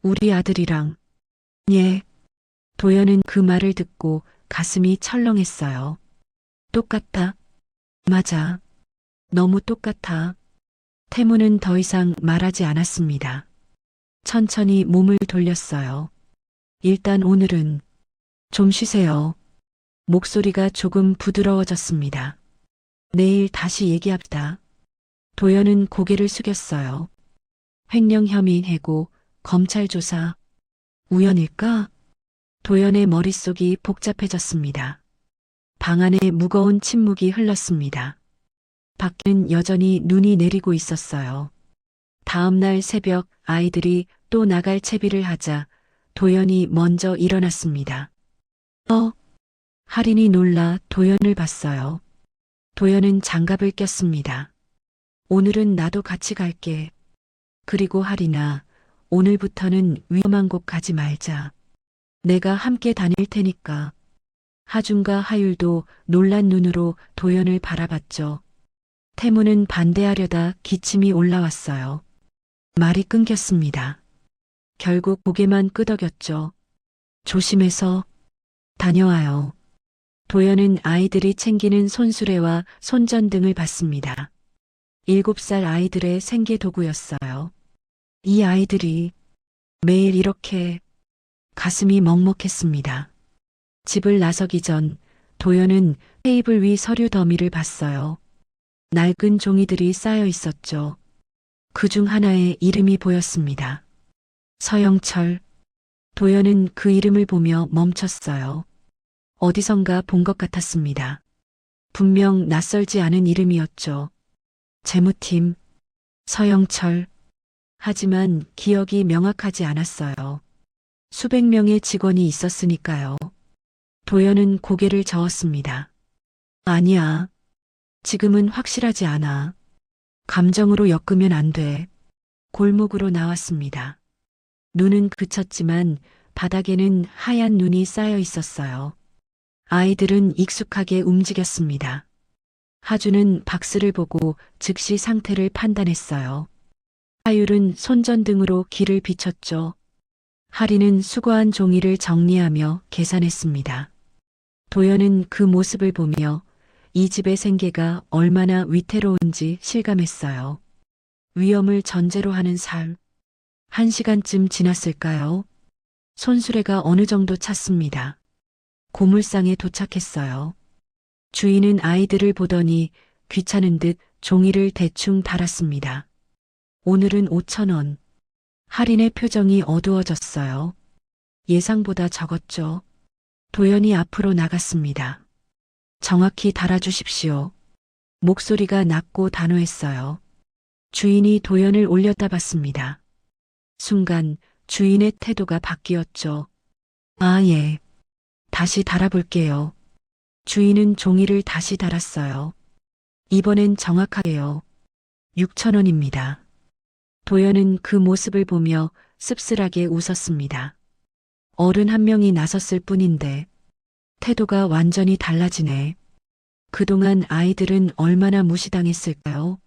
[SPEAKER 2] 우리 아들이랑. 예. 도연은 그 말을 듣고 가슴이 철렁했어요. 똑같다. 맞아. 너무 똑같아. 태무는 더 이상 말하지 않았습니다. 천천히 몸을 돌렸어요. 일단 오늘은 좀 쉬세요. 목소리가 조금 부드러워졌습니다. 내일 다시 얘기합시다. 도연은 고개를 숙였어요. 횡령 혐의 해고, 검찰 조사. 우연일까? 도연의 머릿속이 복잡해졌습니다. 방 안에 무거운 침묵이 흘렀습니다. 밖에는 여전히 눈이 내리고 있었어요. 다음 날 새벽 아이들이 또 나갈 채비를 하자 도연이 먼저 일어났습니다. 할인이 놀라 도연을 봤어요. 도연은 장갑을 꼈습니다. 오늘은 나도 같이 갈게. 그리고 할인아, 오늘부터는 위험한 곳 가지 말자. 내가 함께 다닐 테니까. 하준과 하율도 놀란 눈으로 도연을 바라봤죠. 태무는 반대하려다 기침이 올라왔어요. 말이 끊겼습니다. 결국 고개만 끄덕였죠. 조심해서 다녀와요. 도연은 아이들이 챙기는 손수레와 손전등을 봤습니다. 7살 아이들의 생계 도구였어요. 이 아이들이 매일 이렇게 가슴이 먹먹했습니다. 집을 나서기 전 도연은 테이블 위 서류 더미를 봤어요. 낡은 종이들이 쌓여 있었죠. 그중 하나에 이름이 보였습니다. 서영철. 도연은 그 이름을 보며 멈췄어요. 어디선가 본 것 같았습니다. 분명 낯설지 않은 이름이었죠. 재무팀, 서영철. 하지만 기억이 명확하지 않았어요. 수백 명의 직원이 있었으니까요. 도연은 고개를 저었습니다. 아니야. 지금은 확실하지 않아. 감정으로 엮으면 안 돼. 골목으로 나왔습니다. 눈은 그쳤지만 바닥에는 하얀 눈이 쌓여 있었어요. 아이들은 익숙하게 움직였습니다. 하주는 박스를 보고 즉시 상태를 판단했어요. 하율은 손전등으로 길을 비췄죠. 하리는 수거한 종이를 정리하며 계산했습니다. 도연은 그 모습을 보며 이 집의 생계가 얼마나 위태로운지 실감했어요. 위험을 전제로 하는 삶. 1시간쯤 지났을까요? 손수레가 어느 정도 찼습니다. 고물상에 도착했어요. 주인은 아이들을 보더니 귀찮은 듯 종이를 대충 달았습니다. 오늘은 5,000원. 할인의 표정이 어두워졌어요. 예상보다 적었죠. 도연이 앞으로 나갔습니다. 정확히 달아주십시오. 목소리가 낮고 단호했어요. 주인이 도연을 올렸다 봤습니다. 순간 주인의 태도가 바뀌었죠. 아, 예. 다시 달아볼게요. 주인은 종이를 다시 달았어요. 이번엔 정확하게요. 6,000원입니다. 도연은 그 모습을 보며 씁쓸하게 웃었습니다. 어른 한 명이 나섰을 뿐인데 태도가 완전히 달라지네. 그동안 아이들은 얼마나 무시당했을까요?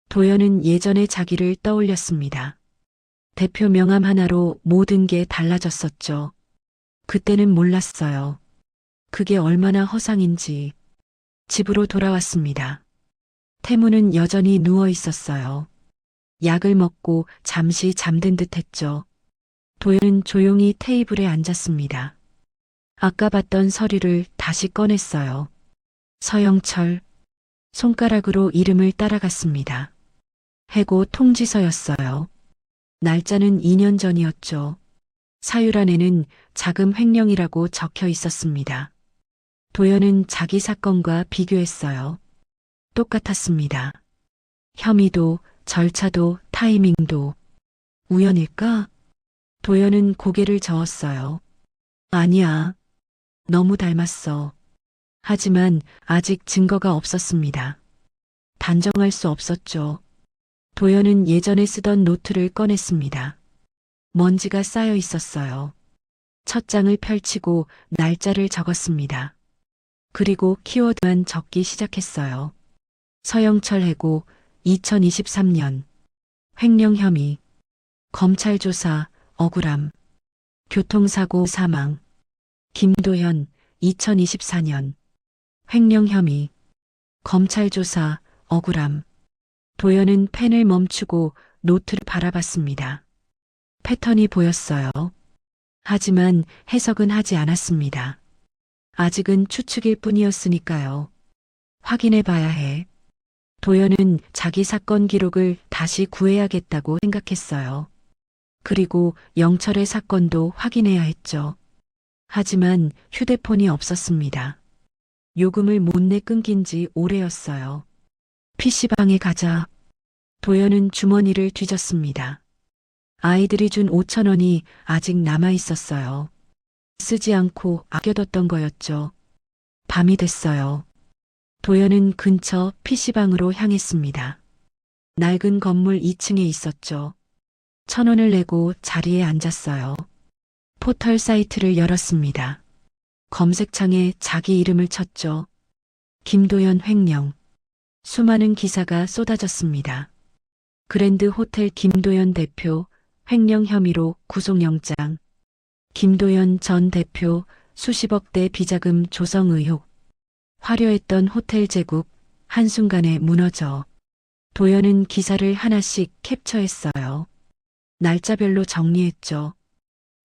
[SPEAKER 2] 도연은 예전의 자기를 떠올렸습니다. 대표 명함 하나로 모든 게 달라졌었죠. 그때는 몰랐어요. 그게 얼마나 허상인지. 집으로 돌아왔습니다. 태무는 여전히 누워 있었어요. 약을 먹고 잠시 잠든 듯 했죠. 도연은 조용히 테이블에 앉았습니다. 아까 봤던 서류를 다시 꺼냈어요. 서영철. 손가락으로 이름을 따라갔습니다. 해고 통지서였어요. 날짜는 2년 전이었죠. 사율 안에는 자금 횡령이라고 적혀 있었습니다. 도연은 자기 사건과 비교했어요. 똑같았습니다. 혐의도, 절차도, 타이밍도. 우연일까? 도연은 고개를 저었어요. 아니야. 너무 닮았어. 하지만 아직 증거가 없었습니다. 단정할 수 없었죠. 도연은 예전에 쓰던 노트를 꺼냈습니다. 먼지가 쌓여 있었어요. 첫 장을 펼치고 날짜를 적었습니다. 그리고 키워드만 적기 시작했어요. 서영철 해고 2023년 횡령 혐의 검찰 조사 억울함 교통사고 사망 김도현 2024년 횡령 혐의 검찰 조사 억울함 도연은 펜을 멈추고 노트를 바라봤습니다. 패턴이 보였어요. 하지만 해석은 하지 않았습니다. 아직은 추측일 뿐이었으니까요. 확인해 봐야 해. 도연은 자기 사건 기록을 다시 구해야겠다고 생각했어요. 그리고 영철의 사건도 확인해야 했죠. 하지만 휴대폰이 없었습니다. 요금을 못내 끊긴 지 오래였어요. PC방에 가자. 도연은 주머니를 뒤졌습니다. 아이들이 준 5,000원이 아직 남아 있었어요. 쓰지 않고 아껴뒀던 거였죠. 밤이 됐어요. 도연은 근처 PC방으로 향했습니다. 낡은 건물 2층에 있었죠. 1,000원을 내고 자리에 앉았어요. 포털 사이트를 열었습니다. 검색창에 자기 이름을 쳤죠. 김도연 횡령. 수많은 기사가 쏟아졌습니다. 그랜드 호텔 김도연 대표 횡령 혐의로 구속영장. 김도연 전 대표 수십억대 비자금 조성 의혹. 화려했던 호텔 제국 한순간에 무너져. 도연은 기사를 하나씩 캡처했어요. 날짜별로 정리했죠.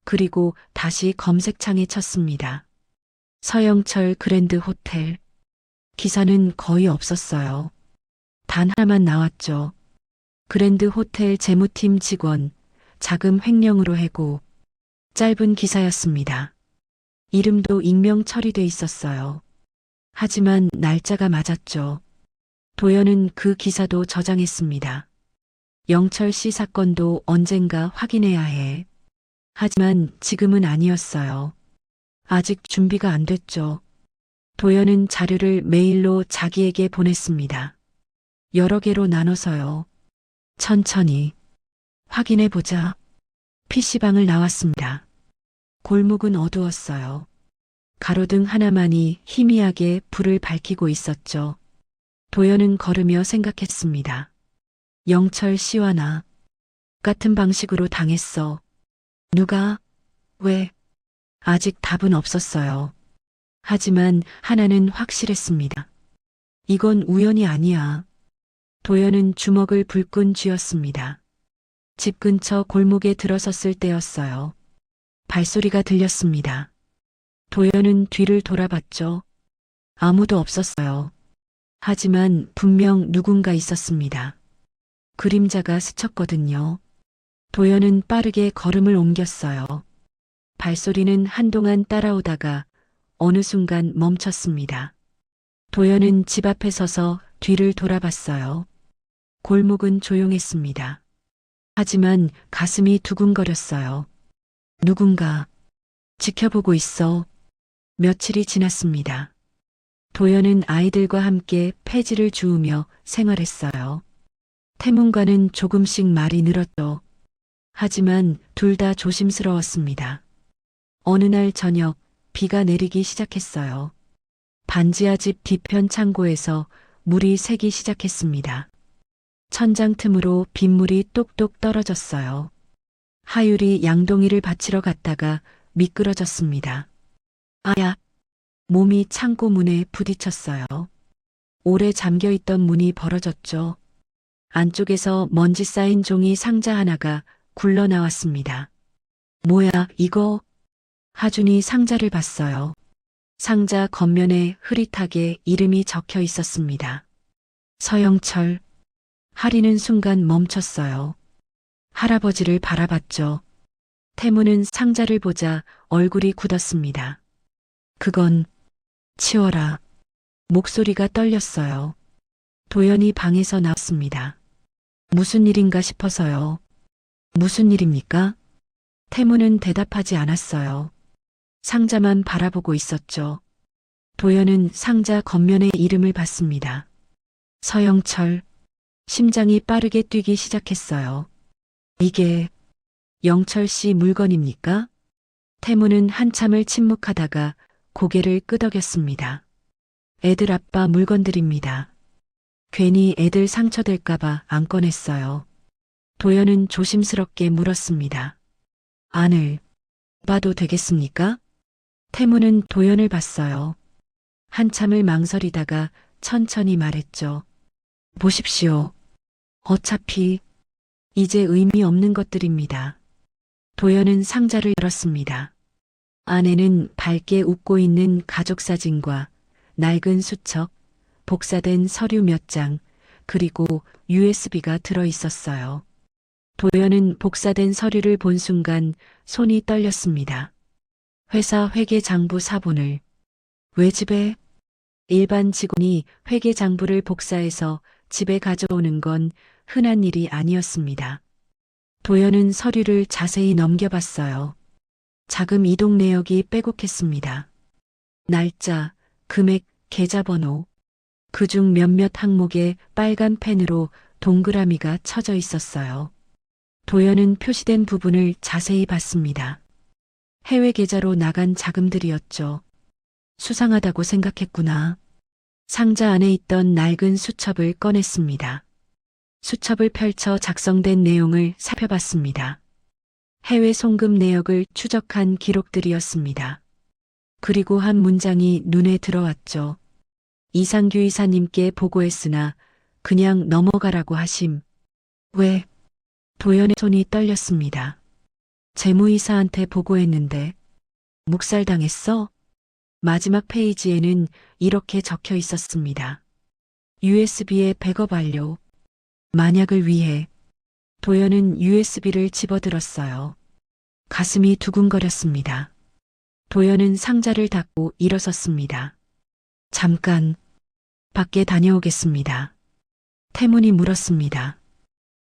[SPEAKER 2] 그리고 다시 검색창에 쳤습니다. 서영철 그랜드 호텔. 기사는 거의 없었어요. 단 하나만 나왔죠. 그랜드 호텔 재무팀 직원, 자금 횡령으로 해고. 짧은 기사였습니다. 이름도 익명 처리돼 있었어요. 하지만 날짜가 맞았죠. 도연은 그 기사도 저장했습니다. 영철 씨 사건도 언젠가 확인해야 해. 하지만 지금은 아니었어요. 아직 준비가 안 됐죠. 도연은 자료를 메일로 자기에게 보냈습니다. 여러 개로 나눠서요. 천천히 확인해 보자. PC방을 나왔습니다. 골목은 어두웠어요. 가로등 하나만이 희미하게 불을 밝히고 있었죠. 도연은 걸으며 생각했습니다. 영철 씨와 나 같은 방식으로 당했어. 누가? 왜? 아직 답은 없었어요. 하지만 하나는 확실했습니다. 이건 우연이 아니야. 도연은 주먹을 불끈 쥐었습니다. 집 근처 골목에 들어섰을 때였어요. 발소리가 들렸습니다. 도연은 뒤를 돌아봤죠. 아무도 없었어요. 하지만 분명 누군가 있었습니다. 그림자가 스쳤거든요. 도연은 빠르게 걸음을 옮겼어요. 발소리는 한동안 따라오다가 어느 순간 멈췄습니다. 도연은 집 앞에 서서 뒤를 돌아봤어요. 골목은 조용했습니다. 하지만 가슴이 두근거렸어요. 누군가 지켜보고 있어. 며칠이 지났습니다. 도연은 아이들과 함께 폐지를 주우며 생활했어요. 태문과는 조금씩 말이 늘었죠. 하지만 둘 다 조심스러웠습니다. 어느 날 저녁 비가 내리기 시작했어요. 반지하 집 뒤편 창고에서 물이 새기 시작했습니다. 천장 틈으로 빗물이 똑똑 떨어졌어요. 하율이 양동이를 받치러 갔다가 미끄러졌습니다. 아야! 몸이 창고 문에 부딪혔어요. 오래 잠겨있던 문이 벌어졌죠. 안쪽에서 먼지 쌓인 종이 상자 하나가 굴러 나왔습니다. 뭐야, 이거? 하준이 상자를 봤어요. 상자 겉면에 흐릿하게 이름이 적혀 있었습니다. 서영철. 하리는 순간 멈췄어요. 할아버지를 바라봤죠. 태무는 상자를 보자 얼굴이 굳었습니다. 그건 치워라. 목소리가 떨렸어요. 도연이 방에서 나왔습니다. 무슨 일인가 싶어서요. 무슨 일입니까? 태무는 대답하지 않았어요. 상자만 바라보고 있었죠. 도연은 상자 겉면에 이름을 봤습니다. 서영철. 심장이 빠르게 뛰기 시작했어요. 이게 영철 씨 물건입니까? 태무는 한참을 침묵하다가 고개를 끄덕였습니다. 애들 아빠 물건들입니다. 괜히 애들 상처될까봐 안 꺼냈어요. 도연은 조심스럽게 물었습니다. 안을 봐도 되겠습니까? 태무는 도연을 봤어요. 한참을 망설이다가 천천히 말했죠. 보십시오. 어차피 이제 의미 없는 것들입니다. 도연은 상자를 열었습니다. 안에는 밝게 웃고 있는 가족 사진과 낡은 수첩, 복사된 서류 몇 장, 그리고 USB가 들어 있었어요. 도연은 복사된 서류를 본 순간 손이 떨렸습니다. 회사 회계장부 사본을. 왜 집에? 일반 직원이 회계장부를 복사해서 집에 가져오는 건 흔한 일이 아니었습니다. 도연은 서류를 자세히 넘겨봤어요. 자금 이동 내역이 빼곡했습니다. 날짜, 금액, 계좌번호. 그중 몇몇 항목에 빨간 펜으로 동그라미가 쳐져 있었어요. 도연은 표시된 부분을 자세히 봤습니다. 해외 계좌로 나간 자금들이었죠. 수상하다고 생각했구나. 상자 안에 있던 낡은 수첩을 꺼냈습니다. 수첩을 펼쳐 작성된 내용을 살펴봤습니다. 해외 송금 내역을 추적한 기록들이었습니다. 그리고 한 문장이 눈에 들어왔죠. 이상규 이사님께 보고했으나 그냥 넘어가라고 하심. 왜? 도연의 손이 떨렸습니다. 재무이사한테 보고했는데 묵살당했어? 마지막 페이지에는 이렇게 적혀 있었습니다. USB에 백업 완료. 만약을 위해. 도연은 USB를 집어들었어요. 가슴이 두근거렸습니다. 도연은 상자를 닫고 일어섰습니다. 잠깐, 밖에 다녀오겠습니다. 태문이 물었습니다.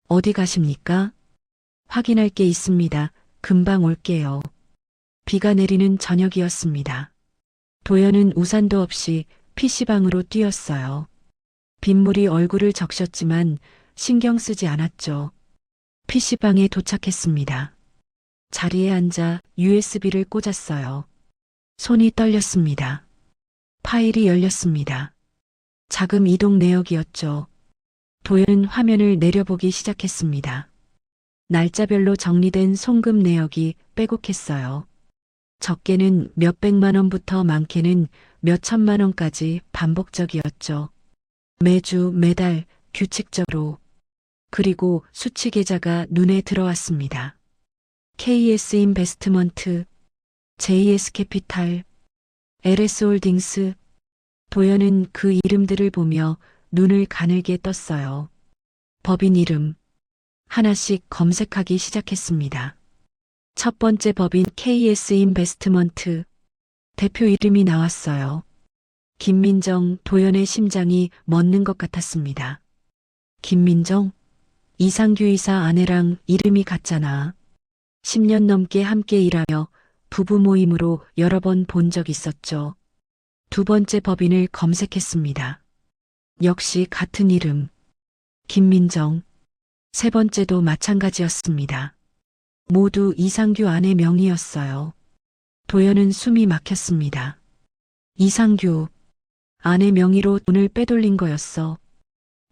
[SPEAKER 2] 어디 가십니까? 확인할 게 있습니다. 금방 올게요. 비가 내리는 저녁이었습니다. 도연은 우산도 없이 PC방으로 뛰었어요. 빗물이 얼굴을 적셨지만 신경 쓰지 않았죠. PC방에 도착했습니다. 자리에 앉아 USB를 꽂았어요. 손이 떨렸습니다. 파일이 열렸습니다. 자금 이동 내역이었죠. 도연은 화면을 내려보기 시작했습니다. 날짜별로 정리된 송금 내역이 빼곡했어요. 적게는 몇백만 원부터 많게는 몇천만 원까지 반복적이었죠. 매주 매달 규칙적으로. 그리고 수치 계좌가 눈에 들어왔습니다. KS 인베스트먼트, JS 캐피탈, LS 홀딩스. 도연은 그 이름들을 보며 눈을 가늘게 떴어요. 법인 이름. 하나씩 검색하기 시작했습니다. 첫 번째 법인 KS 인베스트먼트. 대표 이름이 나왔어요. 김민정. 도연의 심장이 멎는 것 같았습니다. 김민정? 이상규 이사 아내랑 이름이 같잖아. 10년 넘게 함께 일하며 부부 모임으로 여러 번 본 적 있었죠. 두 번째 법인을 검색했습니다. 역시 같은 이름. 김민정. 세 번째도 마찬가지였습니다. 모두 이상규 아내 명의였어요. 도연은 숨이 막혔습니다. 이상규. 아내 명의로 돈을 빼돌린 거였어.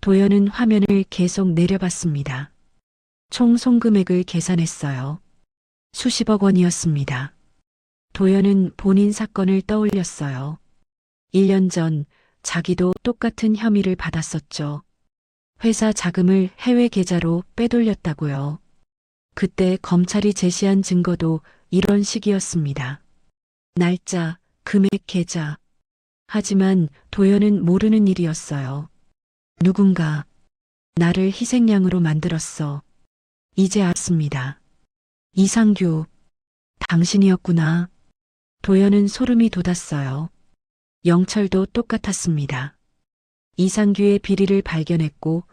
[SPEAKER 2] 도연은 화면을 계속 내려봤습니다. 총 송금액을 계산했어요. 수십억 원이었습니다. 도연은 본인 사건을 떠올렸어요. 1년 전 자기도 똑같은 혐의를 받았었죠. 회사 자금을 해외 계좌로 빼돌렸다고요. 그때 검찰이 제시한 증거도 이런 식이었습니다. 날짜, 금액, 계좌. 하지만 도연은 모르는 일이었어요. 누군가 나를 희생양으로 만들었어. 이제 알았습니다. 이상규, 당신이었구나. 도연은 소름이 돋았어요. 영철도 똑같았습니다. 이상규의 비리를 발견했고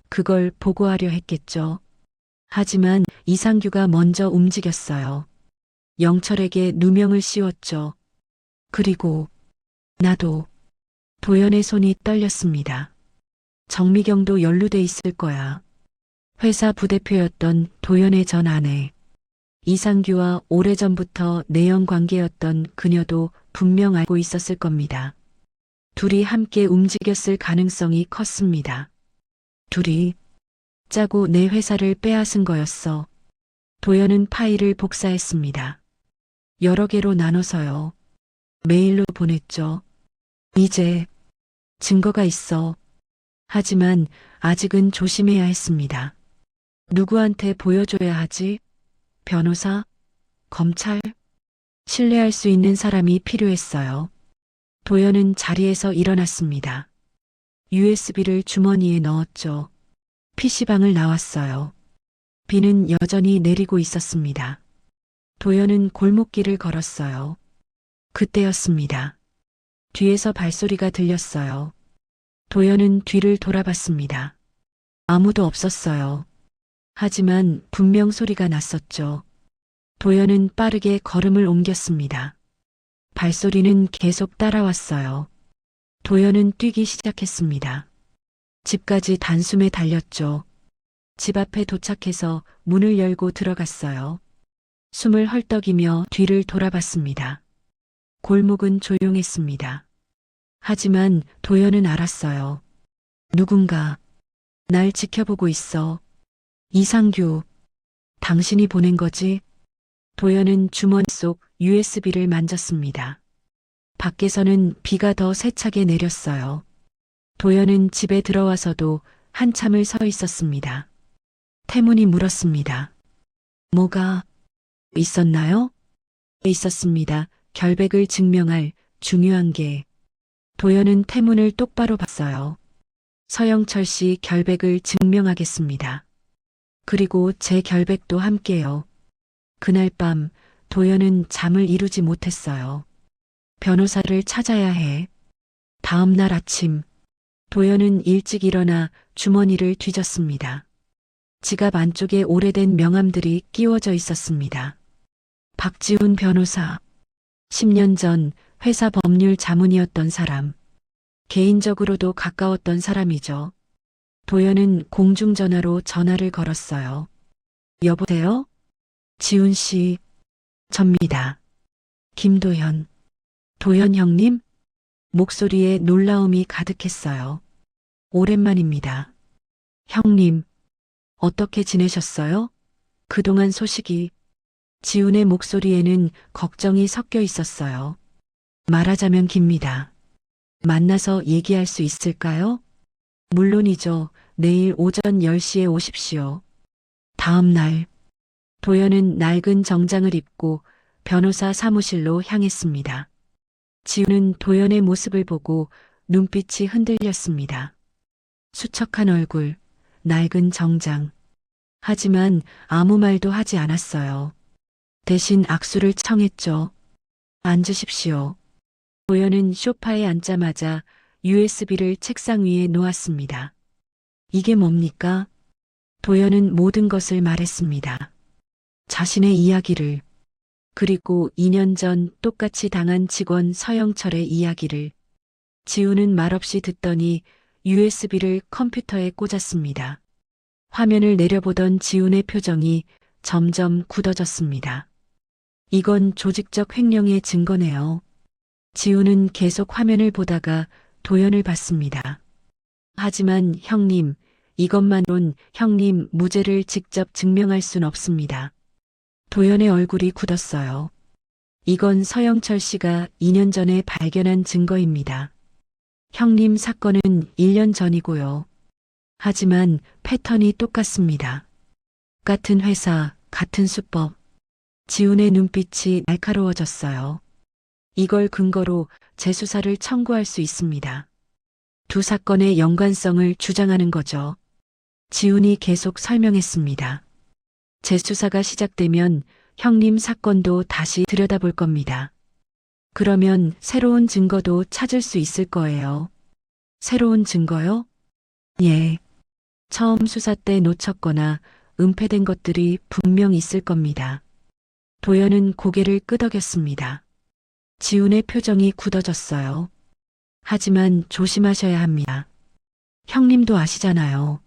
[SPEAKER 2] 그걸 보고하려 했겠죠. 하지만 이상규가 먼저 움직였어요. 영철에게 누명을 씌웠죠. 그리고 나도. 도연의 손이 떨렸습니다. 정미경도 연루돼 있을 거야. 회사 부대표였던 도연의 전 아내. 이상규와 오래전부터 내연 관계였던 그녀도 분명 알고 있었을 겁니다. 둘이 함께 움직였을 가능성이 컸습니다. 둘이 짜고 내 회사를 빼앗은 거였어. 도연은 파일을 복사했습니다. 여러 개로 나눠서요. 메일로 보냈죠. 이제 증거가 있어. 하지만 아직은 조심해야 했습니다. 누구한테 보여줘야 하지? 변호사? 검찰? 신뢰할 수 있는 사람이 필요했어요. 도연은 자리에서 일어났습니다. USB를 주머니에 넣었죠. PC방을 나왔어요. 비는 여전히 내리고 있었습니다. 도연은 골목길을 걸었어요. 그때였습니다. 뒤에서 발소리가 들렸어요. 도연은 뒤를 돌아봤습니다. 아무도 없었어요. 하지만 분명 소리가 났었죠. 도연은 빠르게 걸음을 옮겼습니다. 발소리는 계속 따라왔어요. 도연은 뛰기 시작했습니다. 집까지 단숨에 달렸죠. 집 앞에 도착해서 문을 열고 들어갔어요. 숨을 헐떡이며 뒤를 돌아봤습니다. 골목은 조용했습니다. 하지만 도연은 알았어요. 누군가 날 지켜보고 있어. 이상규, 당신이 보낸 거지? 도연은 주머니 속 USB를 만졌습니다. 밖에서는 비가 더 세차게 내렸어요. 도연은 집에 들어와서도 한참을 서 있었습니다. 태문이 물었습니다. 뭐가 있었나요? 있었습니다. 결백을 증명할 중요한 게. 도연은 태문을 똑바로 봤어요. 서영철 씨 결백을 증명하겠습니다. 그리고 제 결백도 함께요. 그날 밤 도연은 잠을 이루지 못했어요. 변호사를 찾아야 해. 다음 날 아침 도연은 일찍 일어나 주머니를 뒤졌습니다. 지갑 안쪽에 오래된 명함들이 끼워져 있었습니다. 박지훈 변호사. 10년 전 회사 법률 자문이었던 사람. 개인적으로도 가까웠던 사람이죠. 도연은 공중전화로 전화를 걸었어요. 여보세요? 지훈 씨. 접니다. 김도연. 도연 형님? 목소리에 놀라움이 가득했어요. 오랜만입니다. 형님, 어떻게 지내셨어요? 그동안 소식이. 지훈의 목소리에는 걱정이 섞여 있었어요. 말하자면 깁니다. 만나서 얘기할 수 있을까요? 물론이죠. 내일 오전 10시에 오십시오. 다음 날, 도연은 낡은 정장을 입고 변호사 사무실로 향했습니다. 지훈은 도연의 모습을 보고 눈빛이 흔들렸습니다. 수척한 얼굴, 낡은 정장. 하지만 아무 말도 하지 않았어요. 대신 악수를 청했죠. 앉으십시오. 도연은 소파에 앉자마자 USB를 책상 위에 놓았습니다. 이게 뭡니까? 도연은 모든 것을 말했습니다. 자신의 이야기를, 그리고 2년 전 똑같이 당한 직원 서영철의 이야기를. 지훈은 말없이 듣더니 USB를 컴퓨터에 꽂았습니다. 화면을 내려보던 지훈의 표정이 점점 굳어졌습니다. 이건 조직적 횡령의 증거네요. 지훈은 계속 화면을 보다가 도연을 봤습니다. 하지만 형님, 이것만으론 형님 무죄를 직접 증명할 순 없습니다. 도연의 얼굴이 굳었어요. 이건 서영철 씨가 2년 전에 발견한 증거입니다. 형님 사건은 1년 전이고요. 하지만 패턴이 똑같습니다. 같은 회사, 같은 수법. 지훈의 눈빛이 날카로워졌어요. 이걸 근거로 재수사를 청구할 수 있습니다. 두 사건의 연관성을 주장하는 거죠. 지훈이 계속 설명했습니다. 재수사가 시작되면 형님 사건도 다시 들여다볼 겁니다. 그러면 새로운 증거도 찾을 수 있을 거예요. 새로운 증거요? 예. 처음 수사 때 놓쳤거나 은폐된 것들이 분명 있을 겁니다. 도연은 고개를 끄덕였습니다. 지훈의 표정이 굳어졌어요. 하지만 조심하셔야 합니다. 형님도 아시잖아요.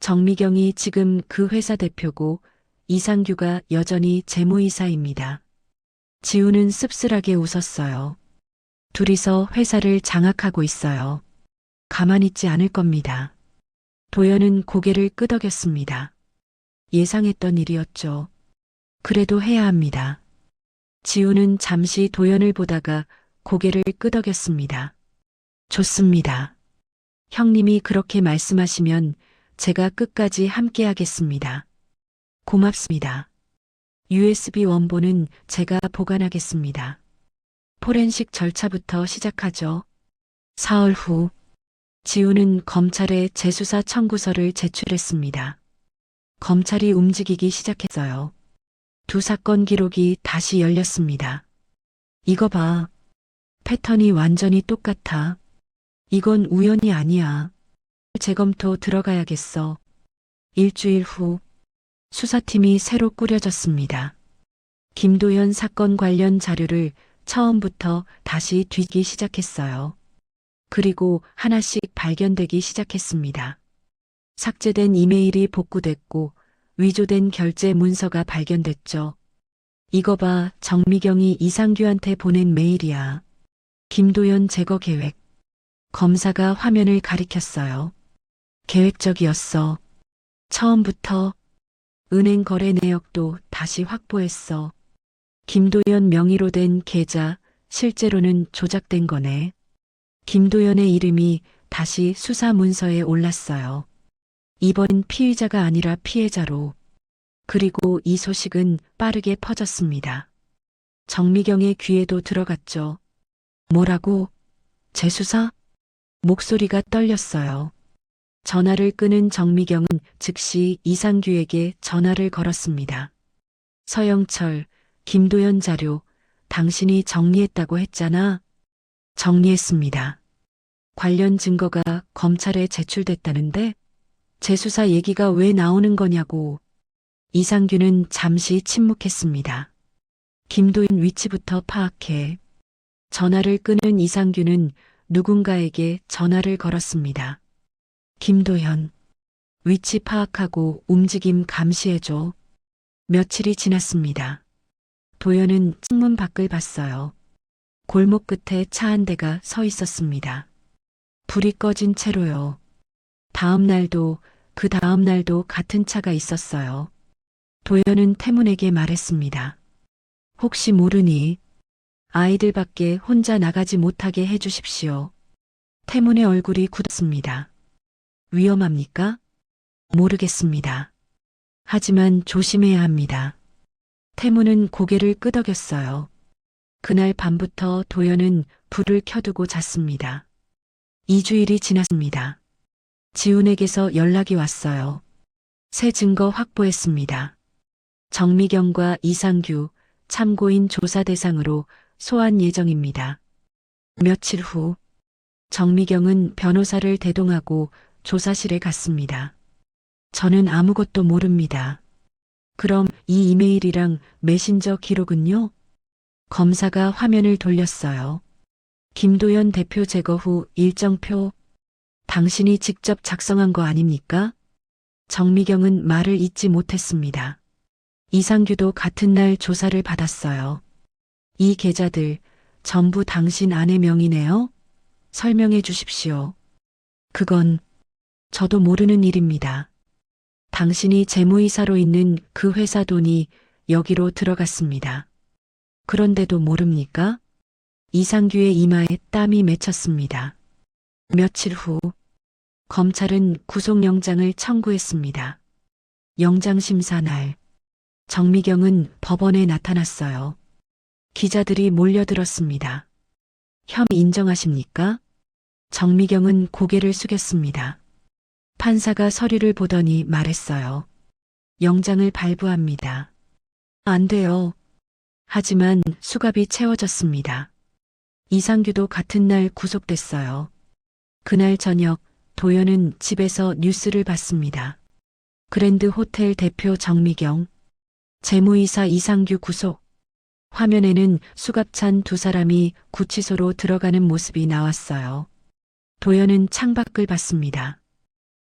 [SPEAKER 2] 정미경이 지금 그 회사 대표고 이상규가 여전히 재무이사입니다. 지훈은 씁쓸하게 웃었어요. 둘이서 회사를 장악하고 있어요. 가만히 있지 않을 겁니다. 도연은 고개를 끄덕였습니다. 예상했던 일이었죠. 그래도 해야 합니다. 지훈은 잠시 도연을 보다가 고개를 끄덕였습니다. 좋습니다. 형님이 그렇게 말씀하시면 제가 끝까지 함께하겠습니다. 고맙습니다. USB 원본은 제가 보관하겠습니다. 포렌식 절차부터 시작하죠. 사흘 후 지훈은 검찰에 재수사 청구서를 제출했습니다. 검찰이 움직이기 시작했어요. 두 사건 기록이 다시 열렸습니다. 이거 봐. 패턴이 완전히 똑같아. 이건 우연이 아니야. 재검토 들어가야겠어. 일주일 후 수사팀이 새로 꾸려졌습니다. 김도연 사건 관련 자료를 처음부터 다시 뒤기 시작했어요. 그리고 하나씩 발견되기 시작했습니다. 삭제된 이메일이 복구됐고 위조된 결제 문서가 발견됐죠. 이거 봐, 정미경이 이상규한테 보낸 메일이야. 김도연 제거 계획. 검사가 화면을 가리켰어요. 계획적이었어. 처음부터. 은행 거래 내역도 다시 확보했어. 김도연 명의로 된 계좌, 실제로는 조작된 거네. 김도연의 이름이 다시 수사 문서에 올랐어요. 이번엔 피의자가 아니라 피해자로. 그리고 이 소식은 빠르게 퍼졌습니다. 정미경의 귀에도 들어갔죠. 뭐라고? 재수사? 목소리가 떨렸어요. 전화를 끄는 정미경은 즉시 이상규에게 전화를 걸었습니다. 서영철, 김도연 자료, 당신이 정리했다고 했잖아. 정리했습니다. 관련 증거가 검찰에 제출됐다는데 재수사 얘기가 왜 나오는 거냐고. 이상규는 잠시 침묵했습니다. 김도연 위치부터 파악해. 전화를 끄는 이상규는 누군가에게 전화를 걸었습니다. 김도연, 위치 파악하고 움직임 감시해줘. 며칠이 지났습니다. 도연은 창문 밖을 봤어요. 골목 끝에 차 한 대가 서 있었습니다. 불이 꺼진 채로요. 다음 날도 그 다음 날도 같은 차가 있었어요. 도연은 태문에게 말했습니다. 혹시 모르니 아이들밖에 혼자 나가지 못하게 해주십시오. 태문의 얼굴이 굳었습니다. 위험합니까? 모르겠습니다. 하지만 조심해야 합니다. 태문은 고개를 끄덕였어요. 그날 밤부터 도연은 불을 켜두고 잤습니다. 2주일이 지났습니다. 지훈에게서 연락이 왔어요. 새 증거 확보했습니다. 정미경과 이상규, 참고인 조사 대상으로 소환 예정입니다. 며칠 후 정미경은 변호사를 대동하고 조사실에 갔습니다. 저는 아무것도 모릅니다. 그럼 이 이메일이랑 메신저 기록은요? 검사가 화면을 돌렸어요. 김도연 대표 제거 후 일정표. 당신이 직접 작성한 거 아닙니까? 정미경은 말을 잇지 못했습니다. 이상규도 같은 날 조사를 받았어요. 이 계좌들 전부 당신 아내 명의네요? 설명해 주십시오. 그건 저도 모르는 일입니다. 당신이 재무이사로 있는 그 회사 돈이 여기로 들어갔습니다. 그런데도 모릅니까? 이상규의 이마에 땀이 맺혔습니다. 며칠 후 검찰은 구속영장을 청구했습니다. 영장심사 날 정미경은 법원에 나타났어요. 기자들이 몰려들었습니다. 혐의 인정하십니까? 정미경은 고개를 숙였습니다. 판사가 서류를 보더니 말했어요. 영장을 발부합니다. 안 돼요. 하지만 수갑이 채워졌습니다. 이상규도 같은 날 구속됐어요. 그날 저녁 도연은 집에서 뉴스를 봤습니다. 그랜드 호텔 대표 정미경, 재무이사 이상규 구속. 화면에는 수갑찬 두 사람이 구치소로 들어가는 모습이 나왔어요. 도연은 창밖을 봤습니다.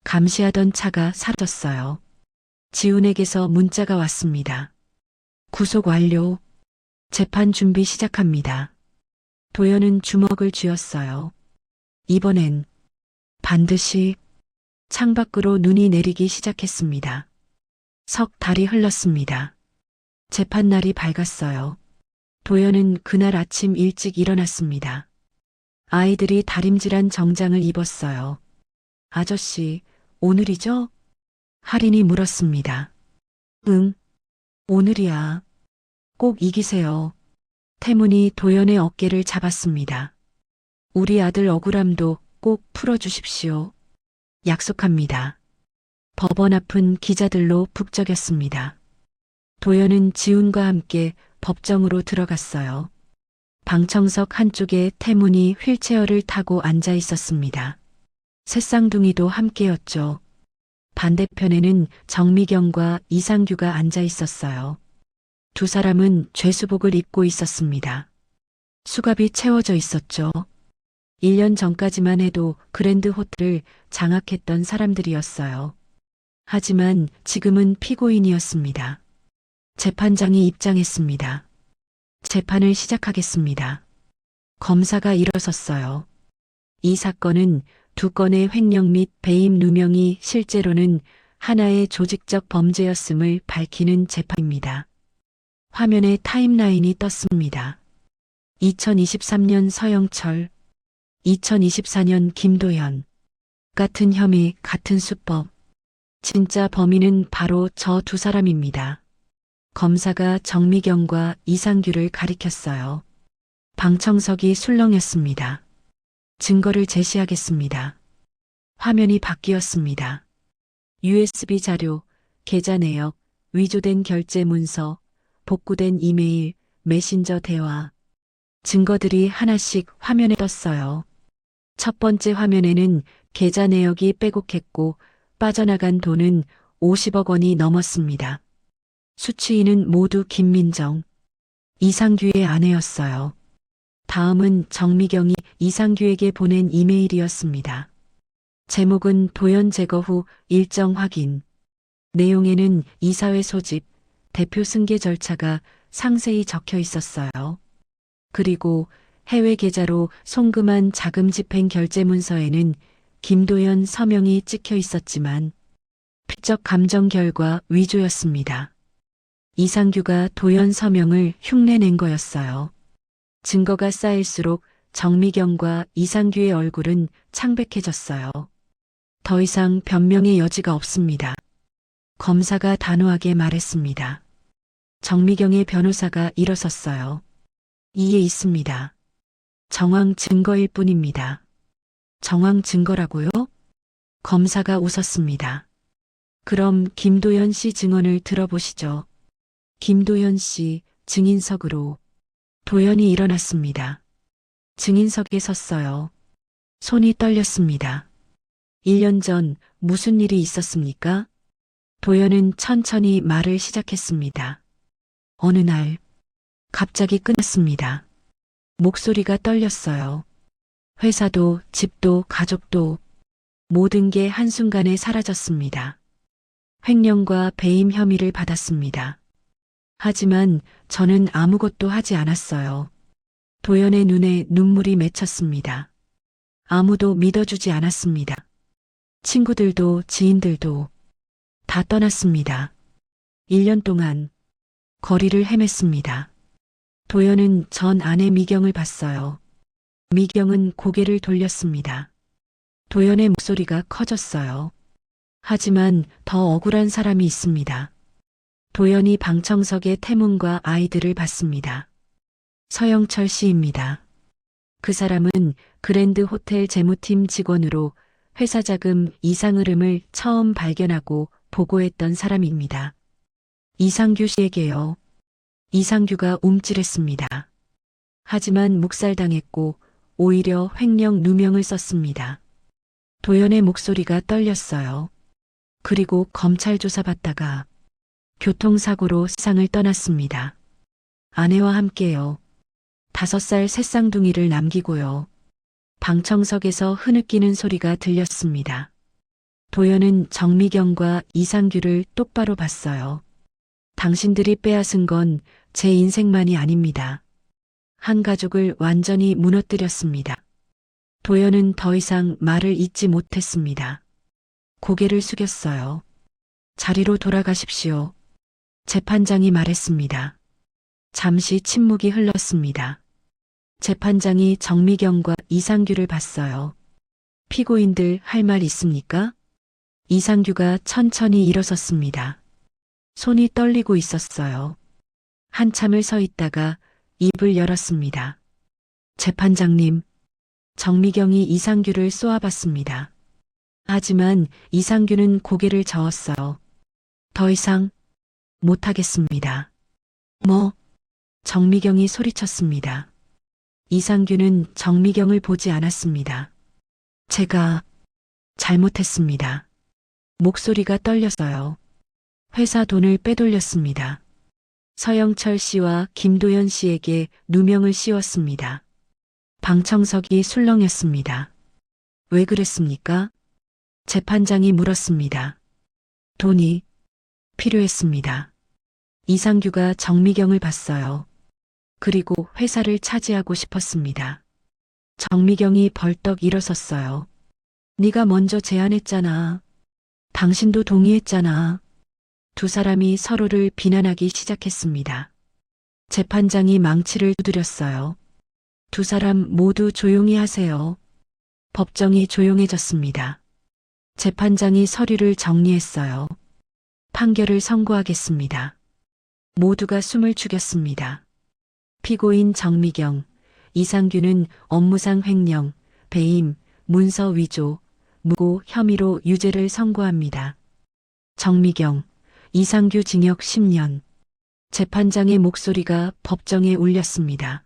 [SPEAKER 2] 감시하던 차가 사라졌어요. 지훈에게서 문자가 왔습니다. 구속 완료. 재판 준비 시작합니다. 도연은 주먹을 쥐었어요. 이번엔 반드시. 창밖으로 눈이 내리기 시작했습니다. 석 달이 흘렀습니다. 재판날이 밝았어요. 도연은 그날 아침 일찍 일어났습니다. 아이들이 다림질한 정장을 입었어요. 아저씨, 오늘이죠? 할인이 물었습니다. 응, 오늘이야. 꼭 이기세요. 태문이 도연의 어깨를 잡았습니다. 우리 아들 억울함도 꼭 풀어주십시오. 약속합니다. 법원 앞은 기자들로 북적였습니다. 도연은 지훈과 함께 법정으로 들어갔어요. 방청석 한쪽에 태문이 휠체어를 타고 앉아 있었습니다. 새쌍둥이도 함께였죠. 반대편에는 정미경과 이상규가 앉아 있었어요. 두 사람은 죄수복을 입고 있었습니다. 수갑이 채워져 있었죠. 1년 전까지만 해도 그랜드 호텔을 장악했던 사람들이었어요. 하지만 지금은 피고인이었습니다. 재판장이 입장했습니다. 재판을 시작하겠습니다. 검사가 일어섰어요. 이 사건은 두 건의 횡령 및 배임 누명이 실제로는 하나의 조직적 범죄였음을 밝히는 재판입니다. 화면에 타임라인이 떴습니다. 2023년 서영철, 2024년 김도연. 같은 혐의, 같은 수법. 진짜 범인은 바로 저 두 사람입니다. 검사가 정미경과 이상규를 가리켰어요. 방청석이 술렁였습니다. 증거를 제시하겠습니다. 화면이 바뀌었습니다. USB 자료, 계좌 내역, 위조된 결제 문서, 복구된 이메일, 메신저 대화. 증거들이 하나씩 화면에 떴어요. 첫 번째 화면에는 계좌 내역이 빼곡했고 빠져나간 돈은 50억 원이 넘었습니다. 수취인은 모두 김민정, 이상규의 아내였어요. 다음은 정미경이 이상규에게 보낸 이메일이었습니다. 제목은 도연 제거 후 일정 확인. 내용에는 이사회 소집, 대표 승계 절차가 상세히 적혀 있었어요. 그리고 해외 계좌로 송금한 자금 집행 결제 문서에는 김도연 서명이 찍혀 있었지만 피적 감정 결과 위조였습니다. 이상규가 도연 서명을 흉내낸 거였어요. 증거가 쌓일수록 정미경과 이상규의 얼굴은 창백해졌어요. 더 이상 변명의 여지가 없습니다. 검사가 단호하게 말했습니다. 정미경의 변호사가 일어섰어요. 이에 있습니다. 정황 증거일 뿐입니다. 정황 증거라고요? 검사가 웃었습니다. 그럼 김도연 씨 증언을 들어보시죠. 김도연 씨 증인석으로. 도연이 일어났습니다. 증인석에 섰어요. 손이 떨렸습니다. 1년 전 무슨 일이 있었습니까? 도연은 천천히 말을 시작했습니다. 어느 날 갑자기 끊었습니다. 목소리가 떨렸어요. 회사도 집도 가족도 모든 게 한순간에 사라졌습니다. 횡령과 배임 혐의를 받았습니다. 하지만 저는 아무것도 하지 않았어요. 도연의 눈에 눈물이 맺혔습니다. 아무도 믿어주지 않았습니다. 친구들도 지인들도 다 떠났습니다. 1년 동안 거리를 헤맸습니다. 도연은 전 아내 미경을 봤어요. 미경은 고개를 돌렸습니다. 도연의 목소리가 커졌어요. 하지만 더 억울한 사람이 있습니다. 도연이 방청석에 태문과 아이들을 봤습니다. 서영철 씨입니다. 그 사람은 그랜드 호텔 재무팀 직원으로 회사 자금 이상 흐름을 처음 발견하고 보고했던 사람입니다. 이상규 씨에게요. 이상규가 움찔했습니다. 하지만 묵살당했고 오히려 횡령 누명을 썼습니다. 도연의 목소리가 떨렸어요. 그리고 검찰 조사받다가 교통사고로 세상을 떠났습니다. 아내와 함께요. 5살 새쌍둥이를 남기고요. 방청석에서 흐느끼는 소리가 들렸습니다. 도연은 정미경과 이상규를 똑바로 봤어요. 당신들이 빼앗은 건 제 인생만이 아닙니다. 한 가족을 완전히 무너뜨렸습니다. 도연은 더 이상 말을 잇지 못했습니다. 고개를 숙였어요. 자리로 돌아가십시오. 재판장이 말했습니다. 잠시 침묵이 흘렀습니다. 재판장이 정미경과 이상규를 봤어요. 피고인들 할 말 있습니까? 이상규가 천천히 일어섰습니다. 손이 떨리고 있었어요. 한참을 서 있다가 입을 열었습니다. 재판장님, 정미경이 이상규를 쏘아봤습니다. 하지만 이상규는 고개를 저었어요. 더 이상 못하겠습니다. 뭐? 정미경이 소리쳤습니다. 이상규는 정미경을 보지 않았습니다. 제가 잘못했습니다. 목소리가 떨렸어요. 회사 돈을 빼돌렸습니다. 서영철 씨와 김도연 씨에게 누명을 씌웠습니다. 방청석이 술렁였습니다. 왜 그랬습니까? 재판장이 물었습니다. 돈이 필요했습니다. 이상규가 정미경을 봤어요. 그리고 회사를 차지하고 싶었습니다. 정미경이 벌떡 일어섰어요. 네가 먼저 제안했잖아. 당신도 동의했잖아. 두 사람이 서로를 비난하기 시작했습니다. 재판장이 망치를 두드렸어요. 두 사람 모두 조용히 하세요. 법정이 조용해졌습니다. 재판장이 서류를 정리했어요. 판결을 선고하겠습니다. 모두가 숨을 죽였습니다. 피고인 정미경, 이상규는 업무상 횡령, 배임, 문서 위조, 무고 혐의로 유죄를 선고합니다. 정미경, 이상규 징역 10년. 재판장의 목소리가 법정에 울렸습니다.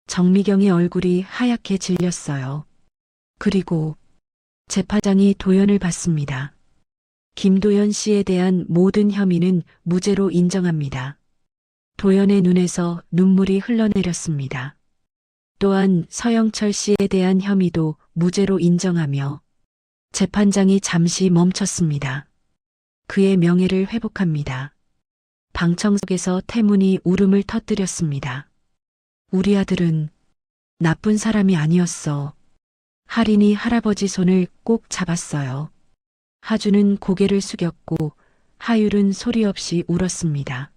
[SPEAKER 2] 정미경의 얼굴이 하얗게 질렸어요. 그리고 재판장이 도연을 받습니다. 김도연 씨에 대한 모든 혐의는 무죄로 인정합니다. 도연의 눈에서 눈물이 흘러내렸습니다. 또한 서영철 씨에 대한 혐의도 무죄로 인정하며 재판장이 잠시 멈췄습니다. 그의 명예를 회복합니다. 방청석에서 태문이 울음을 터뜨렸습니다. 우리 아들은 나쁜 사람이 아니었어. 할인이 할아버지 손을 꼭 잡았어요. 하주는 고개를 숙였고 하율은 소리 없이 울었습니다.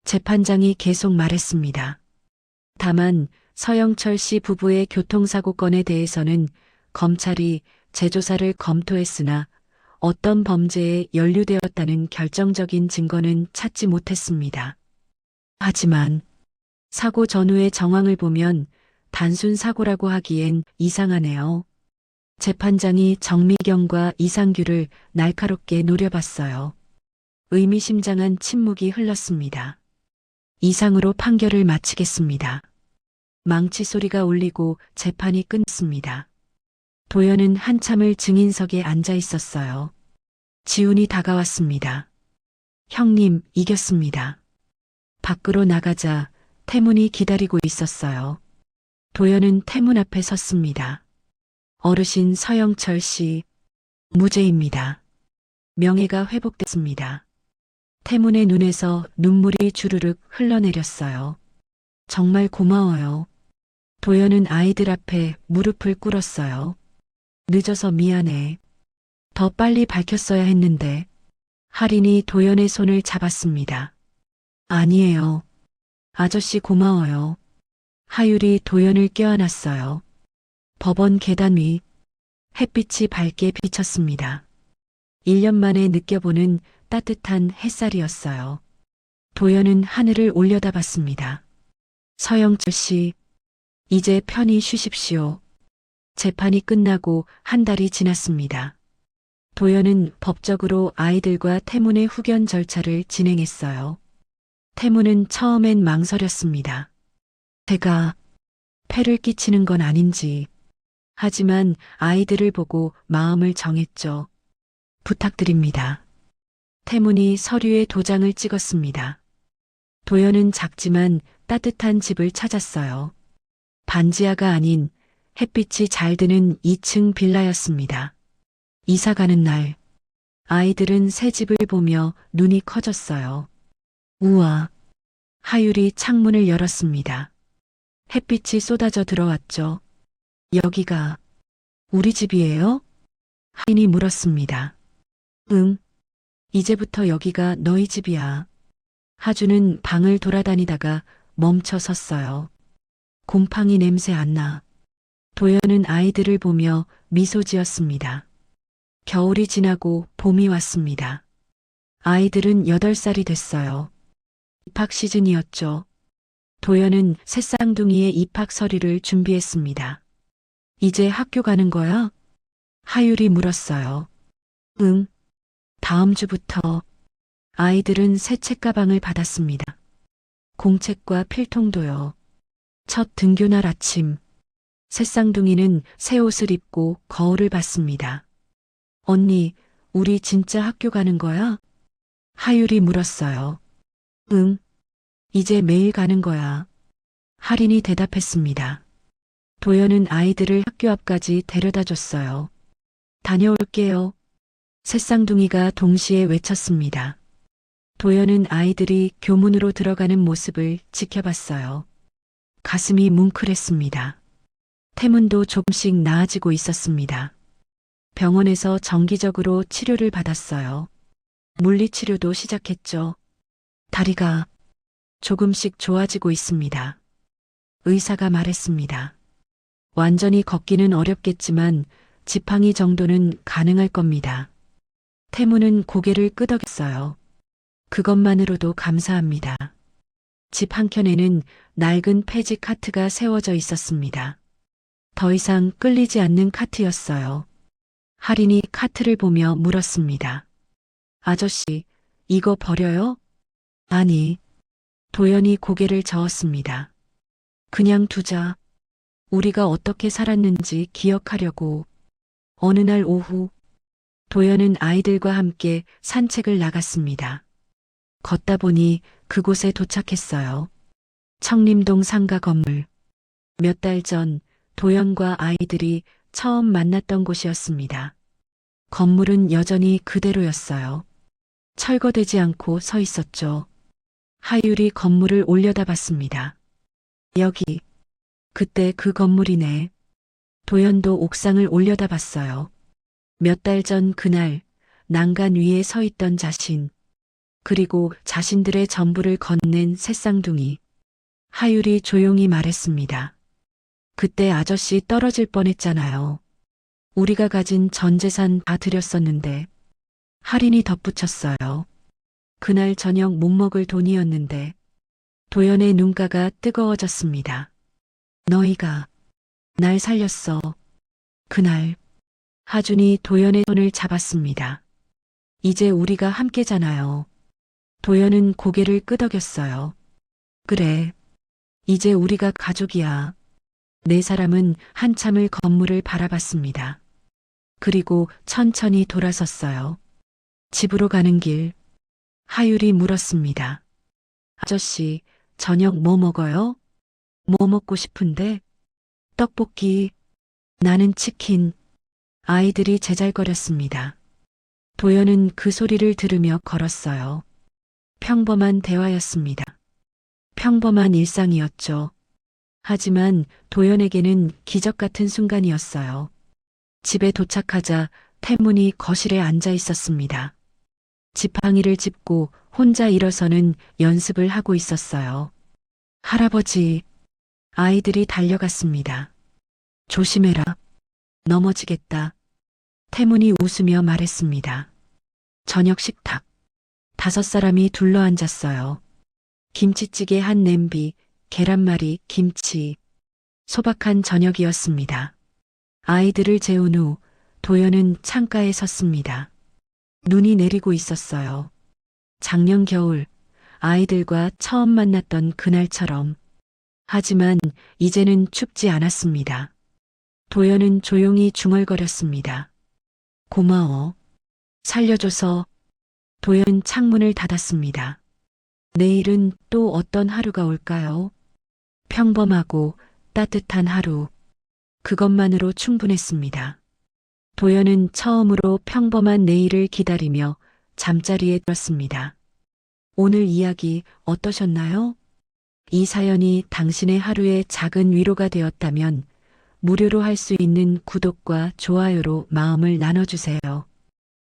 [SPEAKER 2] 재판장이 계속 말했습니다. 다만 서영철 씨 부부의 교통사고 건에 대해서는 검찰이 재조사를 검토했으나 어떤 범죄에 연루되었다는 결정적인 증거는 찾지 못했습니다. 하지만 사고 전후의 정황을 보면 단순 사고라고 하기엔 이상하네요. 재판장이 정미경과 이상규를 날카롭게 노려봤어요. 의미심장한 침묵이 흘렀습니다. 이상으로 판결을 마치겠습니다. 망치 소리가 울리고 재판이 끝났습니다. 도연은 한참을 증인석에 앉아 있었어요. 지훈이 다가왔습니다. 형님, 이겼습니다. 밖으로 나가자 태문이 기다리고 있었어요. 도연은 태문 앞에 섰습니다. 어르신 서영철 씨, 무죄입니다. 명예가 회복됐습니다. 태문의 눈에서 눈물이 주르륵 흘러내렸어요. 정말 고마워요. 도연은 아이들 앞에 무릎을 꿇었어요. 늦어서 미안해. 더 빨리 밝혔어야 했는데. 할인이 도연의 손을 잡았습니다. 아니에요. 아저씨 고마워요. 하율이 도연을 껴안았어요. 법원 계단 위 햇빛이 밝게 비쳤습니다. 1년 만에 느껴보는 따뜻한 햇살이었어요. 도연은 하늘을 올려다봤습니다. 서영철 씨, 이제 편히 쉬십시오. 재판이 끝나고 한 달이 지났습니다. 도연은 법적으로 아이들과 태문의 후견 절차를 진행했어요. 태문은 처음엔 망설였습니다. 제가 폐를 끼치는 건 아닌지. 하지만 아이들을 보고 마음을 정했죠. 부탁드립니다. 태문이 서류에 도장을 찍었습니다. 도연은 작지만 따뜻한 집을 찾았어요. 반지하가 아닌 햇빛이 잘 드는 2층 빌라였습니다. 이사 가는 날, 아이들은 새 집을 보며 눈이 커졌어요. 우와! 하율이 창문을 열었습니다. 햇빛이 쏟아져 들어왔죠. 여기가 우리 집이에요? 하인이 물었습니다. 응. 이제부터 여기가 너희 집이야. 하주는 방을 돌아다니다가 멈춰 섰어요. 곰팡이 냄새 안 나. 도연은 아이들을 보며 미소 지었습니다. 겨울이 지나고 봄이 왔습니다. 아이들은 8살이 됐어요. 입학 시즌이었죠. 도연은 새쌍둥이의 입학 서류를 준비했습니다. 이제 학교 가는 거야? 하율이 물었어요. 응. 다음 주부터. 아이들은 새 책가방을 받았습니다. 공책과 필통도요. 첫 등교날 아침, 새쌍둥이는 새 옷을 입고 거울을 봤습니다. 언니, 우리 진짜 학교 가는 거야? 하율이 물었어요. 응. 이제 매일 가는 거야. 할인이 대답했습니다. 도연은 아이들을 학교 앞까지 데려다 줬어요. 다녀올게요. 새쌍둥이가 동시에 외쳤습니다. 도연은 아이들이 교문으로 들어가는 모습을 지켜봤어요. 가슴이 뭉클했습니다. 태문도 조금씩 나아지고 있었습니다. 병원에서 정기적으로 치료를 받았어요. 물리치료도 시작했죠. 다리가 조금씩 좋아지고 있습니다. 의사가 말했습니다. 완전히 걷기는 어렵겠지만 지팡이 정도는 가능할 겁니다. 태문은 고개를 끄덕였어요. 그것만으로도 감사합니다. 집 한켠에는 낡은 폐지 카트가 세워져 있었습니다. 더 이상 끌리지 않는 카트였어요. 할인이 카트를 보며 물었습니다. 아저씨, 이거 버려요? 아니. 도연이 고개를 저었습니다. 그냥 두자. 우리가 어떻게 살았는지 기억하려고. 어느 날 오후, 도연은 아이들과 함께 산책을 나갔습니다. 걷다 보니 그곳에 도착했어요. 청림동 상가 건물. 몇 달 전 도연과 아이들이 처음 만났던 곳이었습니다. 건물은 여전히 그대로였어요. 철거되지 않고 서 있었죠. 하율이 건물을 올려다봤습니다. 여기, 그때 그 건물이네. 도연도 옥상을 올려다봤어요. 몇 달 전 그날 난간 위에 서 있던 자신, 그리고 자신들의 전부를 건넨 새쌍둥이. 하율이 조용히 말했습니다. 그때 아저씨 떨어질 뻔했잖아요. 우리가 가진 전 재산 다 드렸었는데. 할인이 덧붙였어요. 그날 저녁 못 먹을 돈이었는데. 도연의 눈가가 뜨거워졌습니다. 너희가 날 살렸어. 그날. 하준이 도연의 손을 잡았습니다. 이제 우리가 함께잖아요. 도연은 고개를 끄덕였어요. 그래. 이제 우리가 가족이야. 네 사람은 한참을 건물을 바라봤습니다. 그리고 천천히 돌아섰어요. 집으로 가는 길. 하율이 물었습니다. 아저씨, 저녁 뭐 먹어요? 뭐 먹고 싶은데? 떡볶이. 나는 치킨. 아이들이 제잘거렸습니다. 도연은 그 소리를 들으며 걸었어요. 평범한 대화였습니다. 평범한 일상이었죠. 하지만 도연에게는 기적 같은 순간이었어요. 집에 도착하자 태문이 거실에 앉아 있었습니다. 지팡이를 짚고 혼자 일어서는 연습을 하고 있었어요. 할아버지, 아이들이 달려갔습니다. 조심해라. 넘어지겠다. 태문이 웃으며 말했습니다. 저녁 식탁. 5사람이 둘러앉았어요. 김치찌개 한 냄비, 계란말이, 김치. 소박한 저녁이었습니다. 아이들을 재운 후 도연은 창가에 섰습니다. 눈이 내리고 있었어요. 작년 겨울 아이들과 처음 만났던 그날처럼. 하지만 이제는 춥지 않았습니다. 도연은 조용히 중얼거렸습니다. 고마워. 살려줘서. 도연은 창문을 닫았습니다. 내일은 또 어떤 하루가 올까요? 평범하고 따뜻한 하루. 그것만으로 충분했습니다. 도연은 처음으로 평범한 내일을 기다리며 잠자리에 들었습니다. 오늘 이야기 어떠셨나요? 이 사연이 당신의 하루에 작은 위로가 되었다면 무료로 할 수 있는 구독과 좋아요로 마음을 나눠주세요.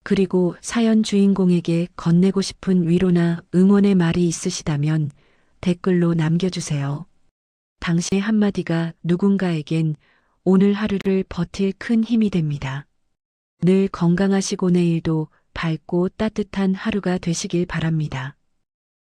[SPEAKER 2] 그리고 사연 주인공에게 건네고 싶은 위로나 응원의 말이 있으시다면 댓글로 남겨주세요. 당신의 한마디가 누군가에겐 오늘 하루를 버틸 큰 힘이 됩니다. 늘 건강하시고 내일도 밝고 따뜻한 하루가 되시길 바랍니다.